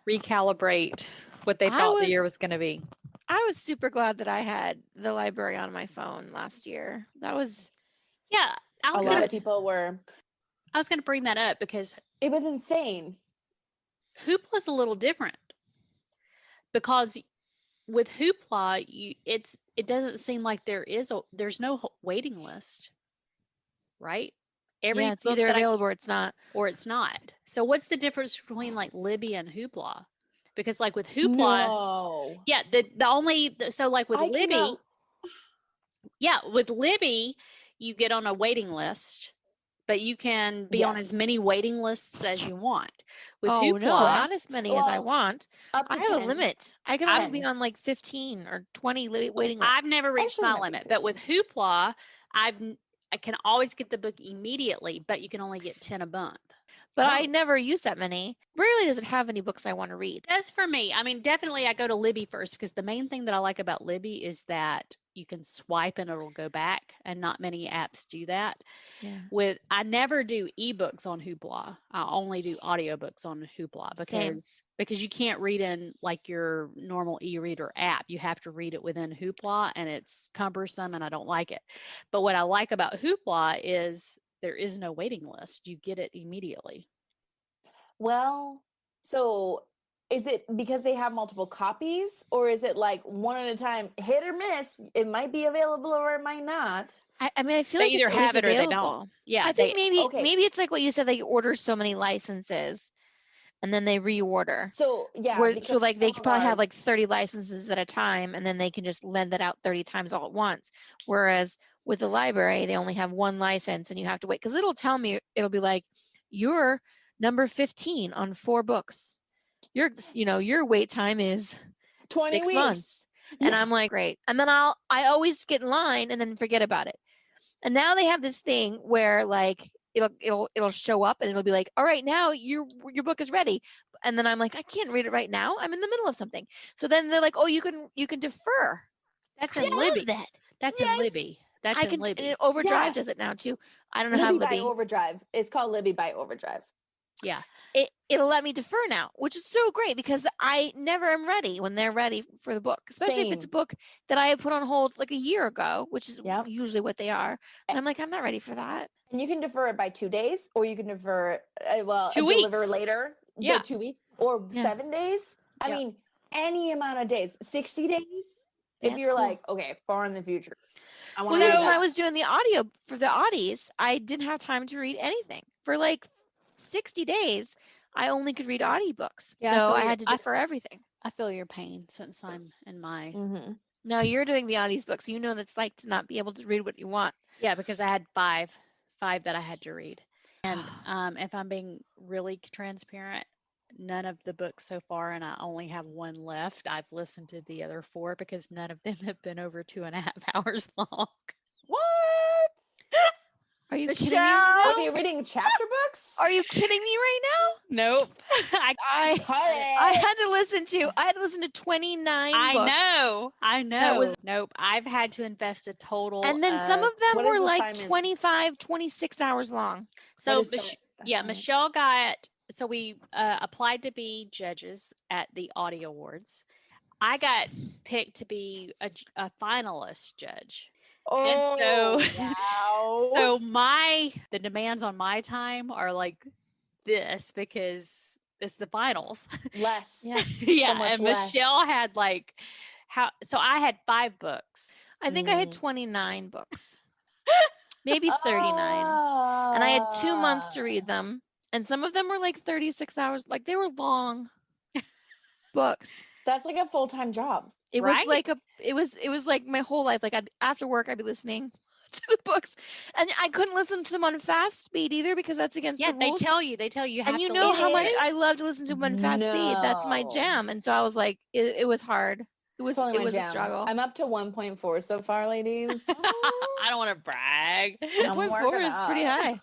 recalibrate what they thought the year was going to be. I was super glad that I had the library on my phone last year. That was a lot of people were. I was going to bring that up because it was insane. Hoopla's a little different because with Hoopla, it doesn't seem like there's no waiting list, right? It's either available or it's not. So what's the difference between Libby and Hoopla? Because with Hoopla, with Libby, you get on a waiting list, but you can be on as many waiting lists as you want. With Hoopla, no, not as many as I want. I have 10. a limit. I can only be on 15 or 20 waiting lists. I've never reached my limit, but with Hoopla, I can always get the book immediately, but you can only get 10 a month. but I Oh. never use that many. Rarely does it have any books I want to read. That's for me. I mean, definitely I go to Libby first because the main thing that I like about Libby is that you can swipe and it'll go back, and not many apps do that. Yeah. I never do ebooks on Hoopla. I only do audiobooks on Hoopla Same. because you can't read in like your normal e-reader app. You have to read it within Hoopla, and it's cumbersome and I don't like it. But what I like about Hoopla is there is no waiting list. You get it immediately. Well, so is it because they have multiple copies, or is it like one at a time, hit or miss? It might be available or it might not. I mean, I feel They like either it's always have it or they available. don't. Yeah, I think Okay. maybe it's like what you said, they order so many licenses and then they reorder. So yeah, So because like they some could of probably have ours- like 30 licenses at a time, and then they can just lend that out 30 times all at once. Whereas with the library, they only have one license and you have to wait, because it'll tell me, it'll be like, you're number 15 on 4 books. Your wait time is 20 6 weeks. months. And Yeah. I'm like, great. And then I always get in line and then forget about it. And now they have this thing where like it'll show up and it'll be like, all right, now your book is ready. And then I'm like, I can't read it right now. I'm in the middle of something. So then they're like, oh, you can defer. that's I in love Libby. that. That's Yes. in Libby. That's I in can, Libby. and Overdrive Yeah. does it now too. I don't know how Libby by Libby. Overdrive. It's called Libby by Overdrive. Yeah. It'll let me defer now, which is so great because I never am ready when they're ready for the book, especially if it's a Same. book that I had put on hold like a year ago, which is Yep. usually what they are. And I'm like, I'm not ready for that. And you can defer it by 2 days, or you can defer it, 2 deliver weeks. later, Yeah. 2 weeks, or Yeah. 7 days. I Yeah. mean, any amount of days, 60 days. If That's you're cool. like, okay, far in the future, I Well, want to even read when I that. was doing the audio for the Audis, I didn't have time to read anything. For like 60 days, I only could read audiobooks. Yeah, I So feel I your- had to defer everything. I feel your pain since I'm in my Mm-hmm. Now you're doing the Audis books. You know what it's like to not be able to read what you want. yeah, because I had five that I had to read. And if I'm being really transparent, none of the books so far, and I only have one left, I've listened to the other 4 because none of them have been over 2.5 hours long. What? Are you kidding me right What now? are you reading? Chapter books? Are you kidding me right Nope. now? I I had to listen to 29 books. I know. That was- Nope. I've had to invest a total And then some of them What were is like assignments? 25, 26 hours long. So What is yeah, assignment? Michelle got, so we applied to be judges at the Audio Awards. I got picked to be a finalist judge. Oh, so- wow. So the demands on my time are like this because it's the finals. Less. Yeah. Yeah, much and less. Michelle had like so I had 5 books. I think I had 29 books, maybe 39. And I had 2 months to read them. And some of them were like 36 hours. Like they were long books. That's like a full-time job. It Right? was like it was like my whole life. Like after work, I'd be listening to the books, and I couldn't listen to them on fast speed either because that's against Yeah, the they rules. tell you have And you to know It how much is? I love to listen to them on fast speed. That's my No. jam. And so I was like, it was hard. It was Totally it my was a jam. struggle. I'm up to 1.4 so far, ladies. I don't want to brag. I'm 1.4 working is pretty up. high.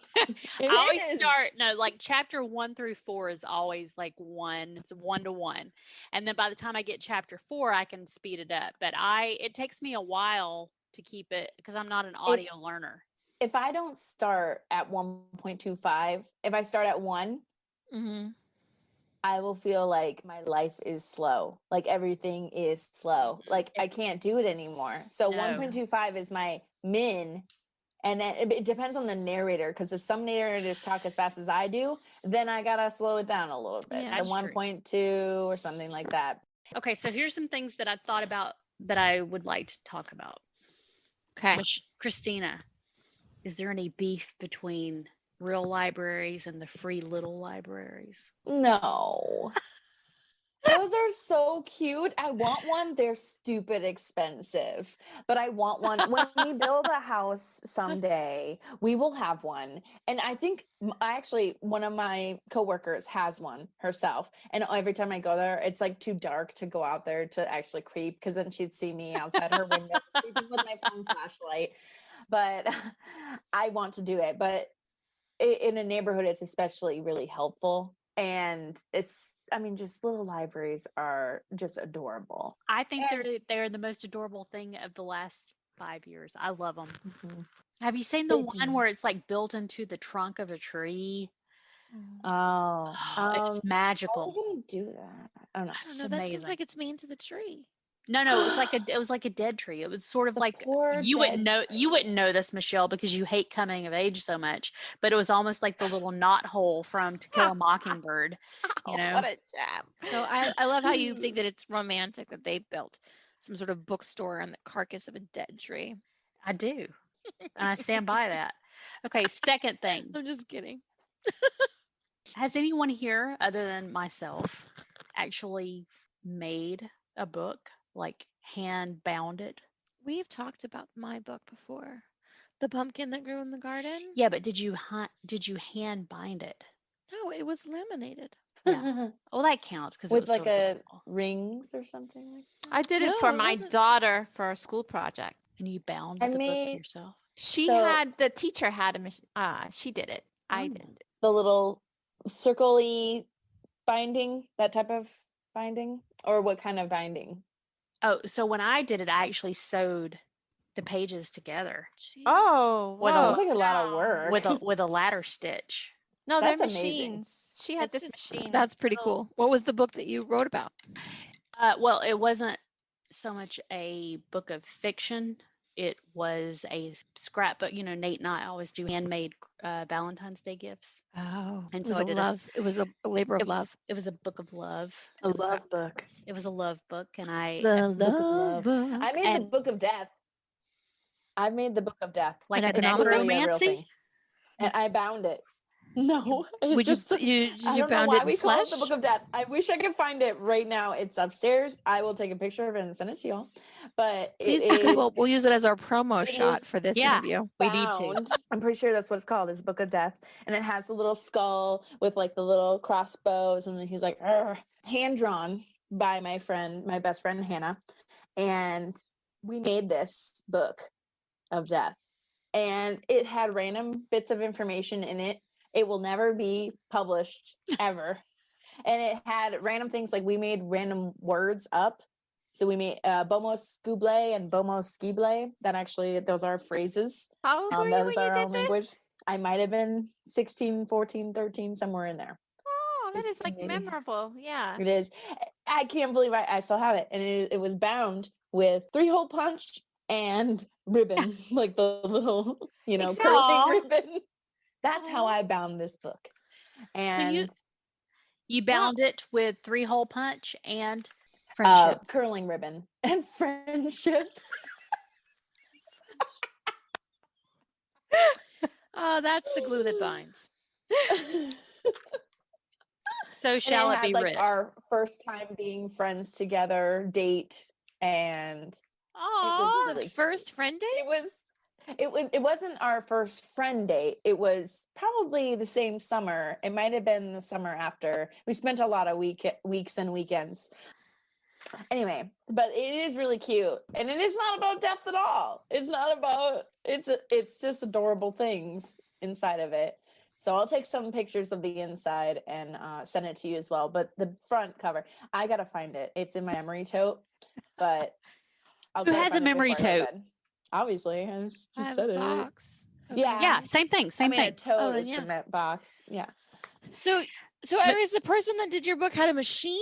It I always is. start like chapter 1 through 4 is always like 1. It's 1-to-1, and then by the time I get chapter 4, I can speed it up. But it takes me a while to keep it because I'm not an audio learner. If I don't start at 1.25, if I start at 1, Hmm. I will feel like my life is slow. Like everything is slow. Like I can't do it anymore. So No. 1.25 is my min. And then it depends on the narrator, because if some narrators talk as fast as I do, then I gotta slow it down a little bit Yeah. to That's true. 1.2 or something like that. Okay, so here's some things that I thought about that I would like to talk about. Okay. Christina, is there any beef between real libraries and the free little libraries? No. Those are so cute. I want one. They're stupid expensive, but I want one. When we build a house someday, we will have one. And I think actually one of my coworkers has one herself. And every time I go there, it's like too dark to go out there to actually creep, because then she'd see me outside her window creeping with my phone flashlight. But I want to do it. But in a neighborhood, it's especially really helpful. And just little libraries are just adorable. I think And- they're the most adorable thing of the last 5 years. I love them. Mhm. Have you seen the They one do. where it's like built into the trunk of a tree? Oh, It's how magical. are we gonna do that? I don't know. I don't It's know. That seems amazing. like it's mean to the tree. No, it was like a dead tree. It was sort of The like poor you wouldn't dead know this, Michelle, because you hate coming of age so much. But it was almost like the little knot hole from To Kill a Mockingbird. You know, What a jam. So I love how you think that it's romantic that they built some sort of bookstore on the carcass of a dead tree. I do, and I stand by that. Okay, second thing. I'm just kidding. Has anyone here, other than myself, actually made a book, like hand bound it? We've talked about my book before. The pumpkin that grew in the garden? Yeah, but did you hand bind it? No, it was laminated. Yeah. Well, that counts because it with was like so a adorable. rings or something like that. I did No, it for it my wasn't. daughter for a school project. And you bound I the book made yourself. She So- had the teacher had a she did it. I Oh. didn't. the little circle-y binding, that type of binding, or what kind of binding? Oh, so when I did it, I actually sewed the pages together Jeez. Oh, With a- Sounds like a lot of work. with a ladder stitch. No, they're That's amazing. machines. She had That's this just- machine. That's pretty cool. What was the book that you wrote about? Well, it wasn't so much a book of fiction. It was a scrapbook. You know, Nate and I always do handmade Valentine's Day gifts. Oh, And it so was I a did love. It was a labor of it was- love. It was a book of love. A love book. It was a love book, and I The Book of love love. book. I made the And- book of death. I made the book of death. like An a economic Literally a real necromancy. thing. And I bound it. No, it's Would you just did I you don't know bound why it in we call it flesh? the book of death. I wish I could find it right now. It's upstairs. I will take a picture of it and send it to y'all. But Please it do, because is we'll use it as our promo it shot is- for this Yeah. interview. We need to. bound. I'm pretty sure that's what it's called. It's Book of Death, and it has the little skull with like the little crossbows, and then he's like hand drawn by my best friend Hannah, and we made this book of death, and it had random bits of information in it. It will never be published ever, and it had random things like we made random words up. So we made Bomos Scuble and Bomos Skible. That actually, those are phrases. How old were you That when is you our did own this? language. I might have been 16, 14, 13, somewhere in there. Oh, that is 15 like maybe. memorable. Yeah. It is. I can't believe I still have it. And it was bound with 3-hole punch and ribbon, like the little, Exactly. curling ribbon. That's how Aw. I bound this book. And You bound it with 3-hole punch and friendship. curling ribbon and friendship. Oh, that's the glue that binds. So shall and it be had, written? our first time being friends together, date, and Oh, The really first friend date? it wasn't our first friend date. It was probably the same summer. It might have been the summer after. We spent a lot of weeks and weekends. Anyway, but it is really cute, and it is not about death at all. It's not about it's just adorable things inside of it. So I'll take some pictures of the inside and send it to you as well. But the front cover, I gotta find it. It's in my memory tote, but I'll Who try to has a find it memory before I go tote? to bed. Obviously, I just I have said a it. box. Yeah. yeah, same thing. I Same mean, a thing. tote Oh, then is yeah. in that box. Yeah. So Iris, the person that did your book had a machine?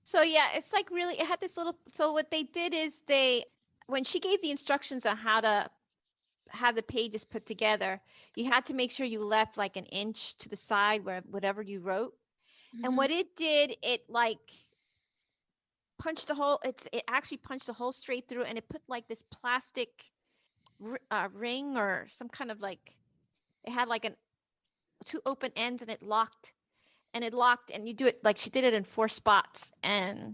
So yeah, it's like really it had this little so what they did is when she gave the instructions on how to have the pages put together, you had to make sure you left like an inch to the side where whatever you wrote. And what it did, it like punched a hole. It actually punched a hole straight through, and it put like this plastic ring or some kind of like it had like two open ends, and it locked. And it locked, and you do it like she did it in 4 spots, and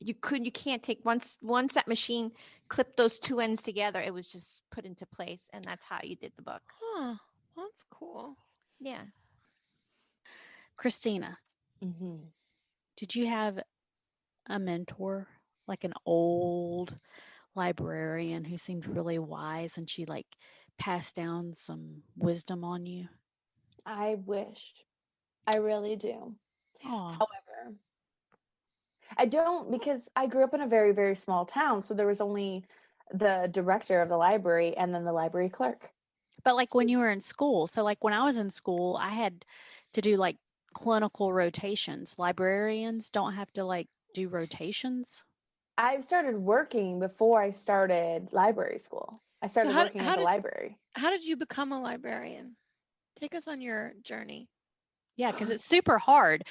you can't take once that machine clipped those 2 ends together, it was just put into place, and that's how you did the book. Huh. That's cool. Yeah. Christina, Mm-hmm. did you have a mentor, like an old librarian who seemed really wise and she like passed down some wisdom on you? I wish. I really do. Oh, However, I don't, because I grew up in a very, very small town. So there was only the director of the library and then the library clerk. but like when So you were in school, so like when I was in school, I had to do like clinical rotations. Librarians don't have to like do rotations. I started working before I started library school. I So started working at the library. how did you become a librarian? Take us on your journey. Yeah, because it's super hard.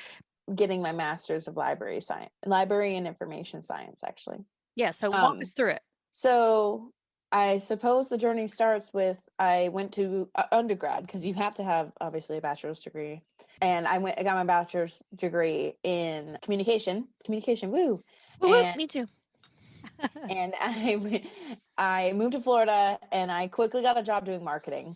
Getting my master's of library science, library and information science, actually. Yeah, so walk us through it. So I suppose the journey starts with I went to undergrad, because you have to have obviously a bachelor's degree, and I got my bachelor's degree in communication. Woo! Woo, woo, And me too. and I moved to Florida, and I quickly got a job doing marketing,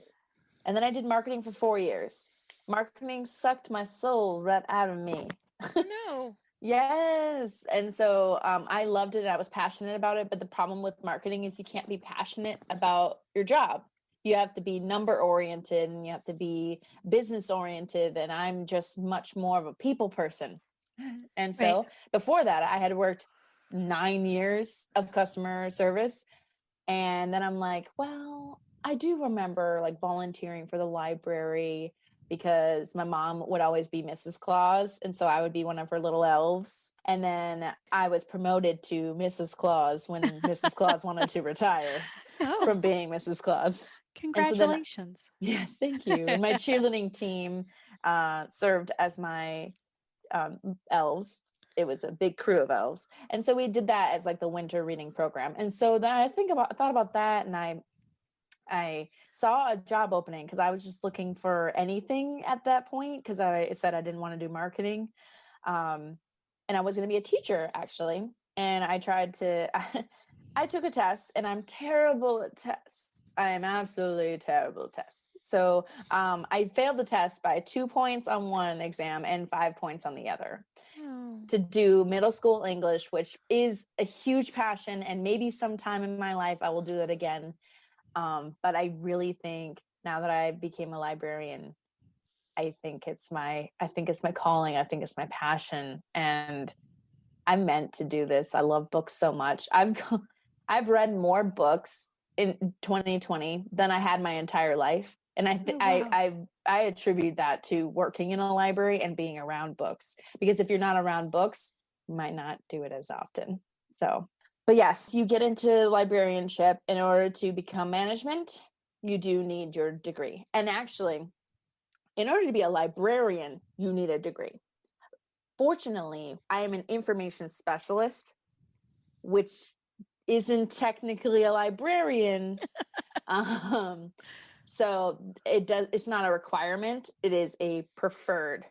and then I did marketing for 4 years. Marketing sucked my soul right out of me. No. Yes. And so I loved it and I was passionate about it. But the problem with marketing is you can't be passionate about your job. You have to be number oriented and you have to be business oriented. And I'm just much more of a people person. And Right. so before that, I had worked 9 years of customer service. And then I'm like, well, I do remember like volunteering for the library, because my mom would always be Mrs. Claus. And so I would be one of her little elves. And then I was promoted to Mrs. Claus when Mrs. Claus wanted to retire Oh. from being Mrs. Claus. Congratulations. Yes, thank you. And my cheerleading team served as my elves. It was a big crew of elves. And so we did that as like the winter reading program. And so then I thought about that, and I saw a job opening because I was just looking for anything at that point, because I said I didn't want to do marketing. And I was going to be a teacher, actually. And I tried to, I took a test, and I'm terrible at tests. I am absolutely terrible at tests. So I failed the test by 2 points on one exam and 5 points on the other, to do middle school English, which is a huge passion. And maybe sometime in my life I will do that again. But I really think now that I became a librarian, I think it's my calling. I think it's my passion, and I'm meant to do this. I love books so much. I've read more books in 2020 than I had my entire life. And I attribute that to working in a library and being around books, because if you're not around books, you might not do it as often. So, but yes, you get into librarianship in order to become management. You do need your degree. And actually, in order to be a librarian, you need a degree. Fortunately, I am an information specialist, which isn't technically a librarian. So it's not a requirement. It is a preferred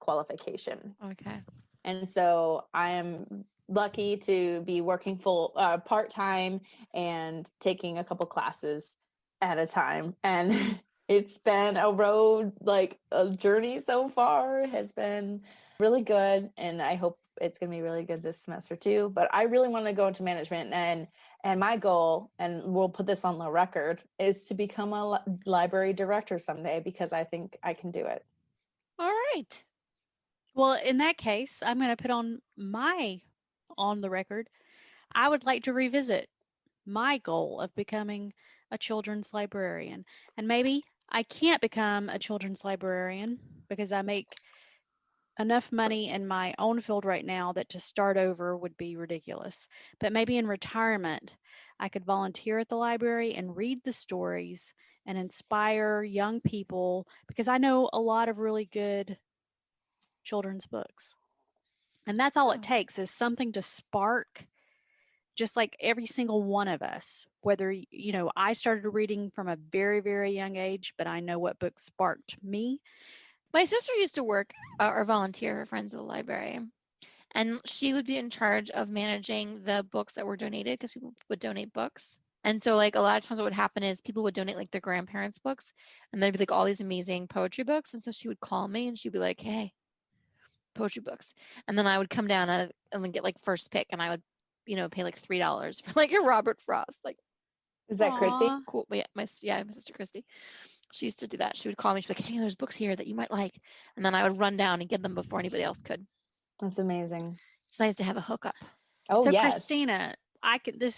qualification. Okay. And so I am lucky to be working part-time and taking a couple classes at a time. And it's been a road, like a journey so far. It has been really good. And I hope it's going to be really good this semester too. But I really want to go into management, and my goal, and we'll put this on the record, is to become a library director someday, because I think I can do it. All right. Well, in that case, I'm going to put on the record. I would like to revisit my goal of becoming a children's librarian. And maybe I can't become a children's librarian because I make enough money in my own field right now that to start over would be ridiculous. But maybe in retirement, I could volunteer at the library and read the stories and inspire young people, because I know a lot of really good children's books. And that's all it takes, is something to spark, just like every single one of us. Whether, I started reading from a very, very young age, but I know what books sparked me. My sister used to work or volunteer for Friends of the Library, and she would be in charge of managing the books that were donated, because people would donate books. And so like a lot of times what would happen is people would donate like their grandparents' books, and there'd be like all these amazing poetry books. And so she would call me and she'd be like, hey, poetry books. And then I would come down and then get like first pick, and I would, pay like $3 for like a Robert Frost. Like, is that Christy? cool. But yeah, my sister Christy. She used to do that. She would call me. She'd be like, hey, there's books here that you might like. And then I would run down and get them before anybody else could. That's amazing. It's nice to have a hookup. Oh, So yes. Christina,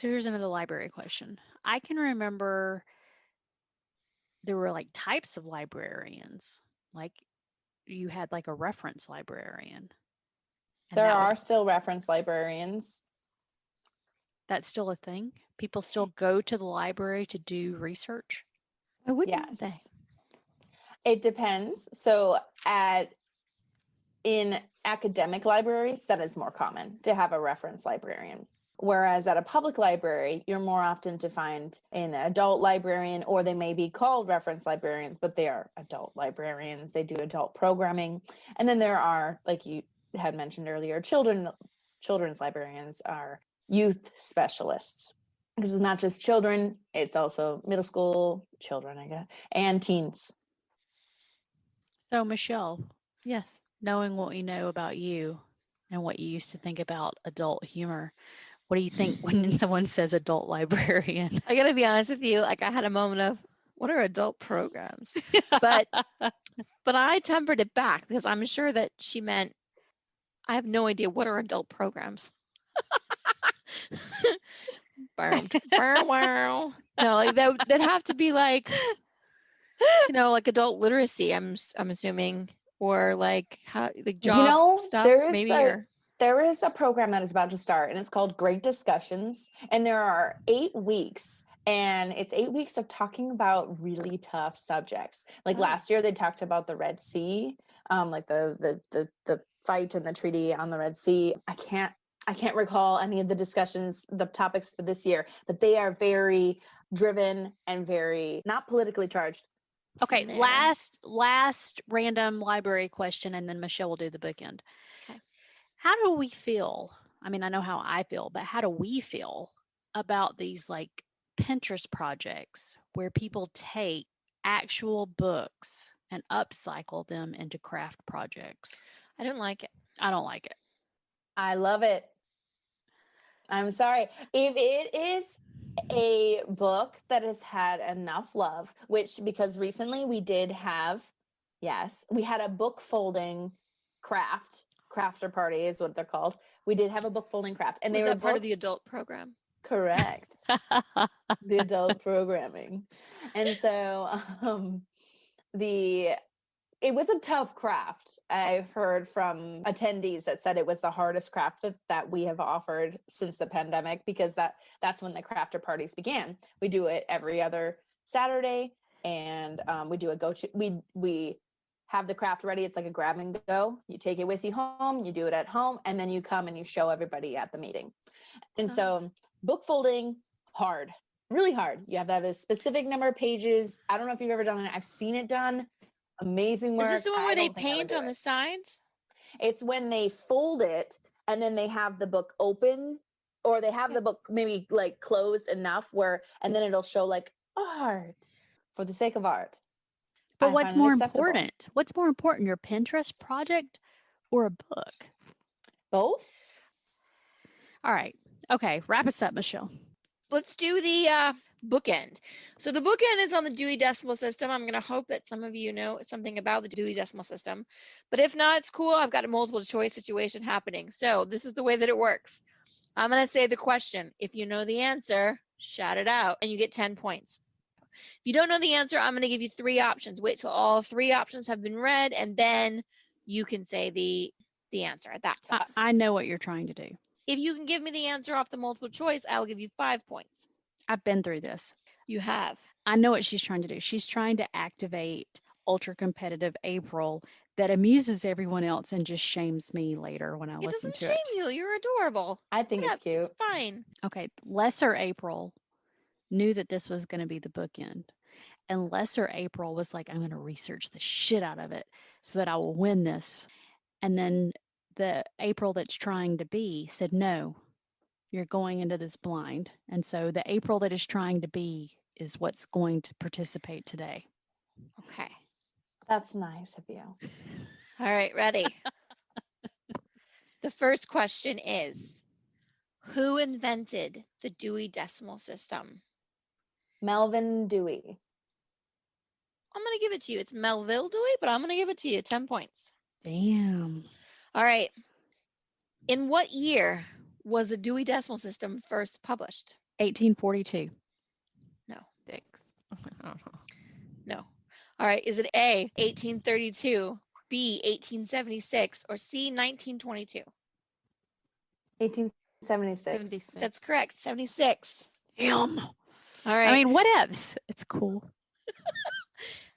here's another library question. I can remember there were like types of librarians. Like you had like a reference librarian. And There that are was, still reference librarians. that's still a thing. People still go to the library to do research. Why wouldn't Yes. they? It depends. So in academic libraries, that is more common to have a reference librarian. Whereas at a public library, you're more often to find an adult librarian, or they may be called reference librarians, but they are adult librarians. They do adult programming. And then there are, like you had mentioned earlier, children's librarians are youth specialists. Because it's not just children, it's also middle school children, I guess, and teens. So Michelle, Yes. knowing what we know about you and what you used to think about adult humor, what do you think when someone says adult librarian? I got to be honest with you. Like I had a moment of, what are adult programs? But I tempered it back because I'm sure that she meant, I have no idea what are adult programs. No, like that'd have to be like, like adult literacy. I'm assuming, or like how like job stuff maybe. There is a program that is about to start, and it's called Great Discussions, and there are 8 weeks. And it's 8 weeks of talking about really tough subjects. Like last year, they talked about the Red Sea, like the fight and the treaty on the Red Sea. I can't recall any of the discussions, the topics for this year, but they are very driven and very not politically charged. Okay, last random library question, and then Michelle will do the bookend. Okay. How do we feel? I mean, I know how I feel, but how do we feel about these like Pinterest projects where people take actual books and upcycle them into craft projects? I don't like it. I don't like it. I love it. I'm sorry. If it is a book that has had enough love, because recently we did have, we had a book folding crafter party is what they're called. We did have a book folding craft, and Was they were that part of the adult program? Correct. The adult programming. And so it was a tough craft. I've heard from attendees that said it was the hardest craft that we have offered since the pandemic, because that's when the crafter parties began. We do it every other Saturday, and we do we have the craft ready. It's like a grab and go. You take it with you home, you do it at home, and then you come and you show everybody at the meeting. And so book folding, hard, really hard. You have to have a specific number of pages. I don't know if you've ever done it. I've seen it done. Amazing work. Is this the one where they paint on the sides? It's when they fold it and then they have the book open, or they have the book maybe like closed enough and then it'll show like art for the sake of art. But what's more important? What's more important, your Pinterest project or a book? Both. All right. Okay. Wrap us up, Michelle. Let's do the bookend. So the bookend is on the Dewey Decimal System. I'm going to hope that some of you know something about the Dewey Decimal System. But if not, it's cool. I've got a multiple choice situation happening. So this is the way that it works. I'm going to say the question. If you know the answer, shout it out, and you get 10 points. If you don't know the answer, I'm going to give you 3 options. Wait till all 3 options have been read, and then you can say the answer at that point. I know what you're trying to do. If you can give me the answer off the multiple choice, I will give you 5 points. I've been through this. You have. I know what she's trying to do. She's trying to activate ultra competitive April that amuses everyone else and just shames me later when I listen to it. It doesn't shame you. You're adorable. I think it's cute. It's fine. Okay. Lesser April knew that this was going to be the bookend. And Lesser April was like, I'm going to research the shit out of it so that I will win this. And then the April that's trying to be said, no, you're going into this blind. And so the April that is trying to be is what's going to participate today. Okay. That's nice of you. All right, ready. The first question is, who invented the Dewey Decimal System? Melvin Dewey. I'm going to give it to you. It's Melville Dewey, but I'm going to give it to you. 10 points. Damn. All right. In what year was the Dewey Decimal System first published? 1842. No. 6. I don't know. No. All right. Is it A, 1832, B, 1876, or C, 1922? 1876. 76. That's correct. 76. Damn. All right. I mean, what ifs? It's cool.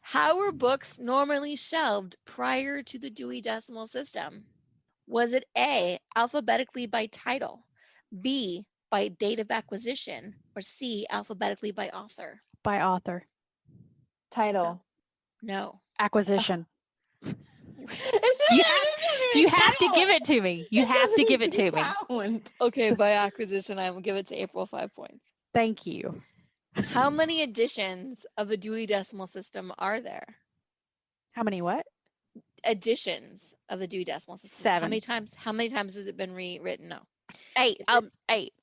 How were books normally shelved prior to the Dewey Decimal System? Was it A, alphabetically by title, B, by date of acquisition, or C, alphabetically by author? By author. Title. No. Acquisition. It's You not- have- it doesn't You even have to give count. it to me. You have to give it to me. Count. Okay, by acquisition, I will give it to April 5 points. Thank you. How many editions of the Dewey Decimal System are there? How many what? Editions of the Dewey Decimal System. 7. How many times has it been rewritten? No. 8. 8.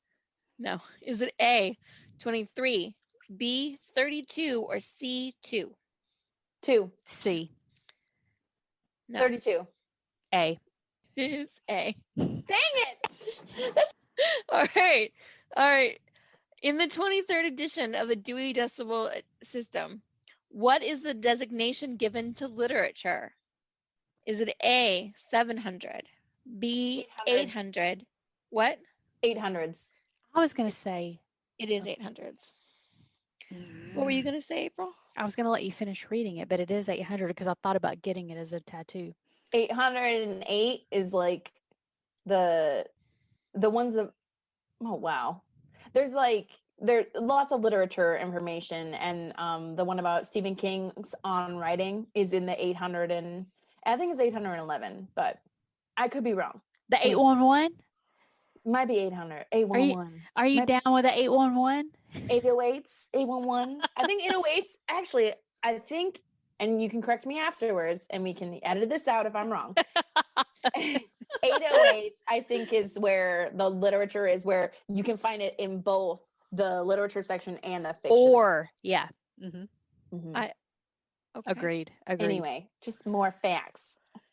No. Is it A, 23, B, 32, or C, 2? 2. C. No. 32. A. It is A. Dang it. That's All right. All right. In the 23rd edition of the Dewey Decimal System, what is the designation given to literature? Is it A, 700, B, 800. 800? What? 800s. I was going to say. It is 800s. What were you going to say, April? I was going to let you finish reading it, but it is 800 because I thought about getting it as a tattoo. 808 is like the ones that, oh wow. There's lots of literature information, and the one about Stephen King's On Writing is in the 800, and I think it's 811, but I could be wrong. The 811? Might be 800. 811. Are you Maybe- down with the 811? 808s, 811s. I think 808s, actually, I think, and you can correct me afterwards, and we can edit this out if I'm wrong. 808, I think, is where the literature is, where you can find it in both the literature section and the fiction. Or, yeah. Mhm. Okay. Agreed. Anyway, just more facts.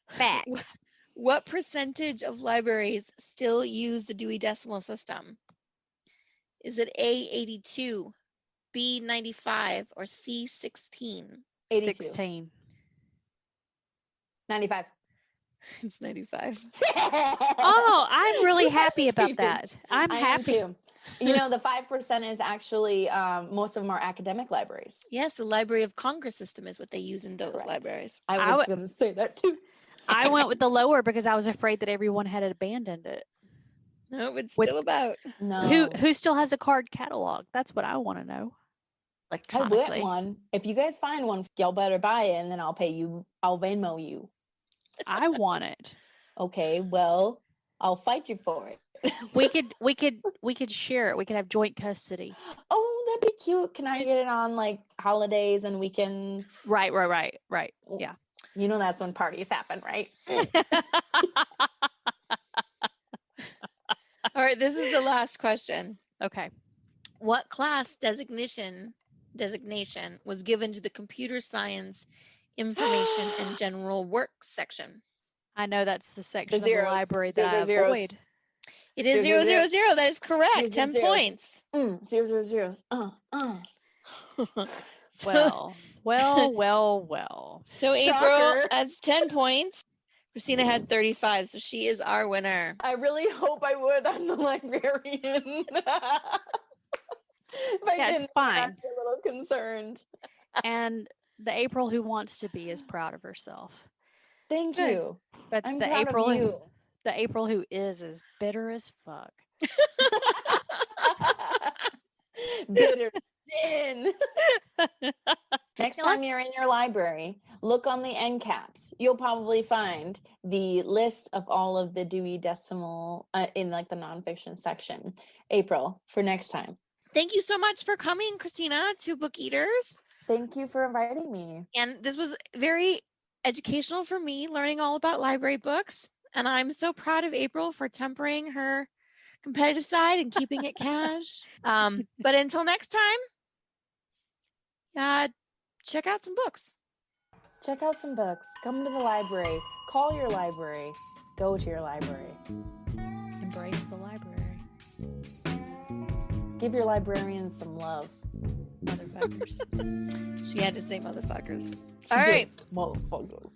Facts. What percentage of libraries still use the Dewey Decimal System? Is it A, 82, B, 95, or C, 16? 82. 16. 95. It's 95. Oh, I'm really happy about Cheated. that. I'm I am happy. too. You know, the 5% is actually most of them are academic libraries. Yes, the Library of Congress system is what they use in those Correct. libraries. I I was would- going to say that too. I went with the lower because I was afraid that everyone had abandoned it. No, it's With- still about. No. Who still has a card catalog? That's what I want to know. I Electronically. want one. If you guys find one, y'all better buy it, and then I'll pay you. I'll Venmo you. I want it. Okay, well, I'll fight you for it. We could share it. We could have joint custody. Oh, that'd be cute. Can I get it on like holidays and weekends? Right. Oh. Yeah. You know that's when parties happen, right? All right, this is the last question. Okay. What class designation was given to the computer science information and general works section? I know that's the section of the zeros. library that I Zeros. avoid. It is 0, 000. 0, That is correct. Zeros, 10 zeros. points. 0, 0, 0. So- Well. So April Shocker. has 10 points. Christina had 35, so she is our winner. I really hope I would. I'm the librarian. If I Yeah, it's didn't, fine. I'd be a little concerned. And the April who wants to be is proud of herself. Thank Good. you. But I'm the proud April of you. the April who is bitter as fuck. Bitter sin. Next Now time let's- you're in your library, look on the end caps. You'll probably find the list of all of the Dewey Decimal in like the nonfiction section. April, for next time. Thank you so much for coming, Christina, to Book Eaters. Thank you for inviting me. And this was very educational for me, learning all about library books. And I'm so proud of April for tempering her competitive side and keeping it cash. But until next time, check out some books. Check out some books. Come to the library. Call your library. Go to your library. Embrace the library. Give your librarians some love. Motherfuckers. She had to say motherfuckers. She All did. right. Motherfuckers.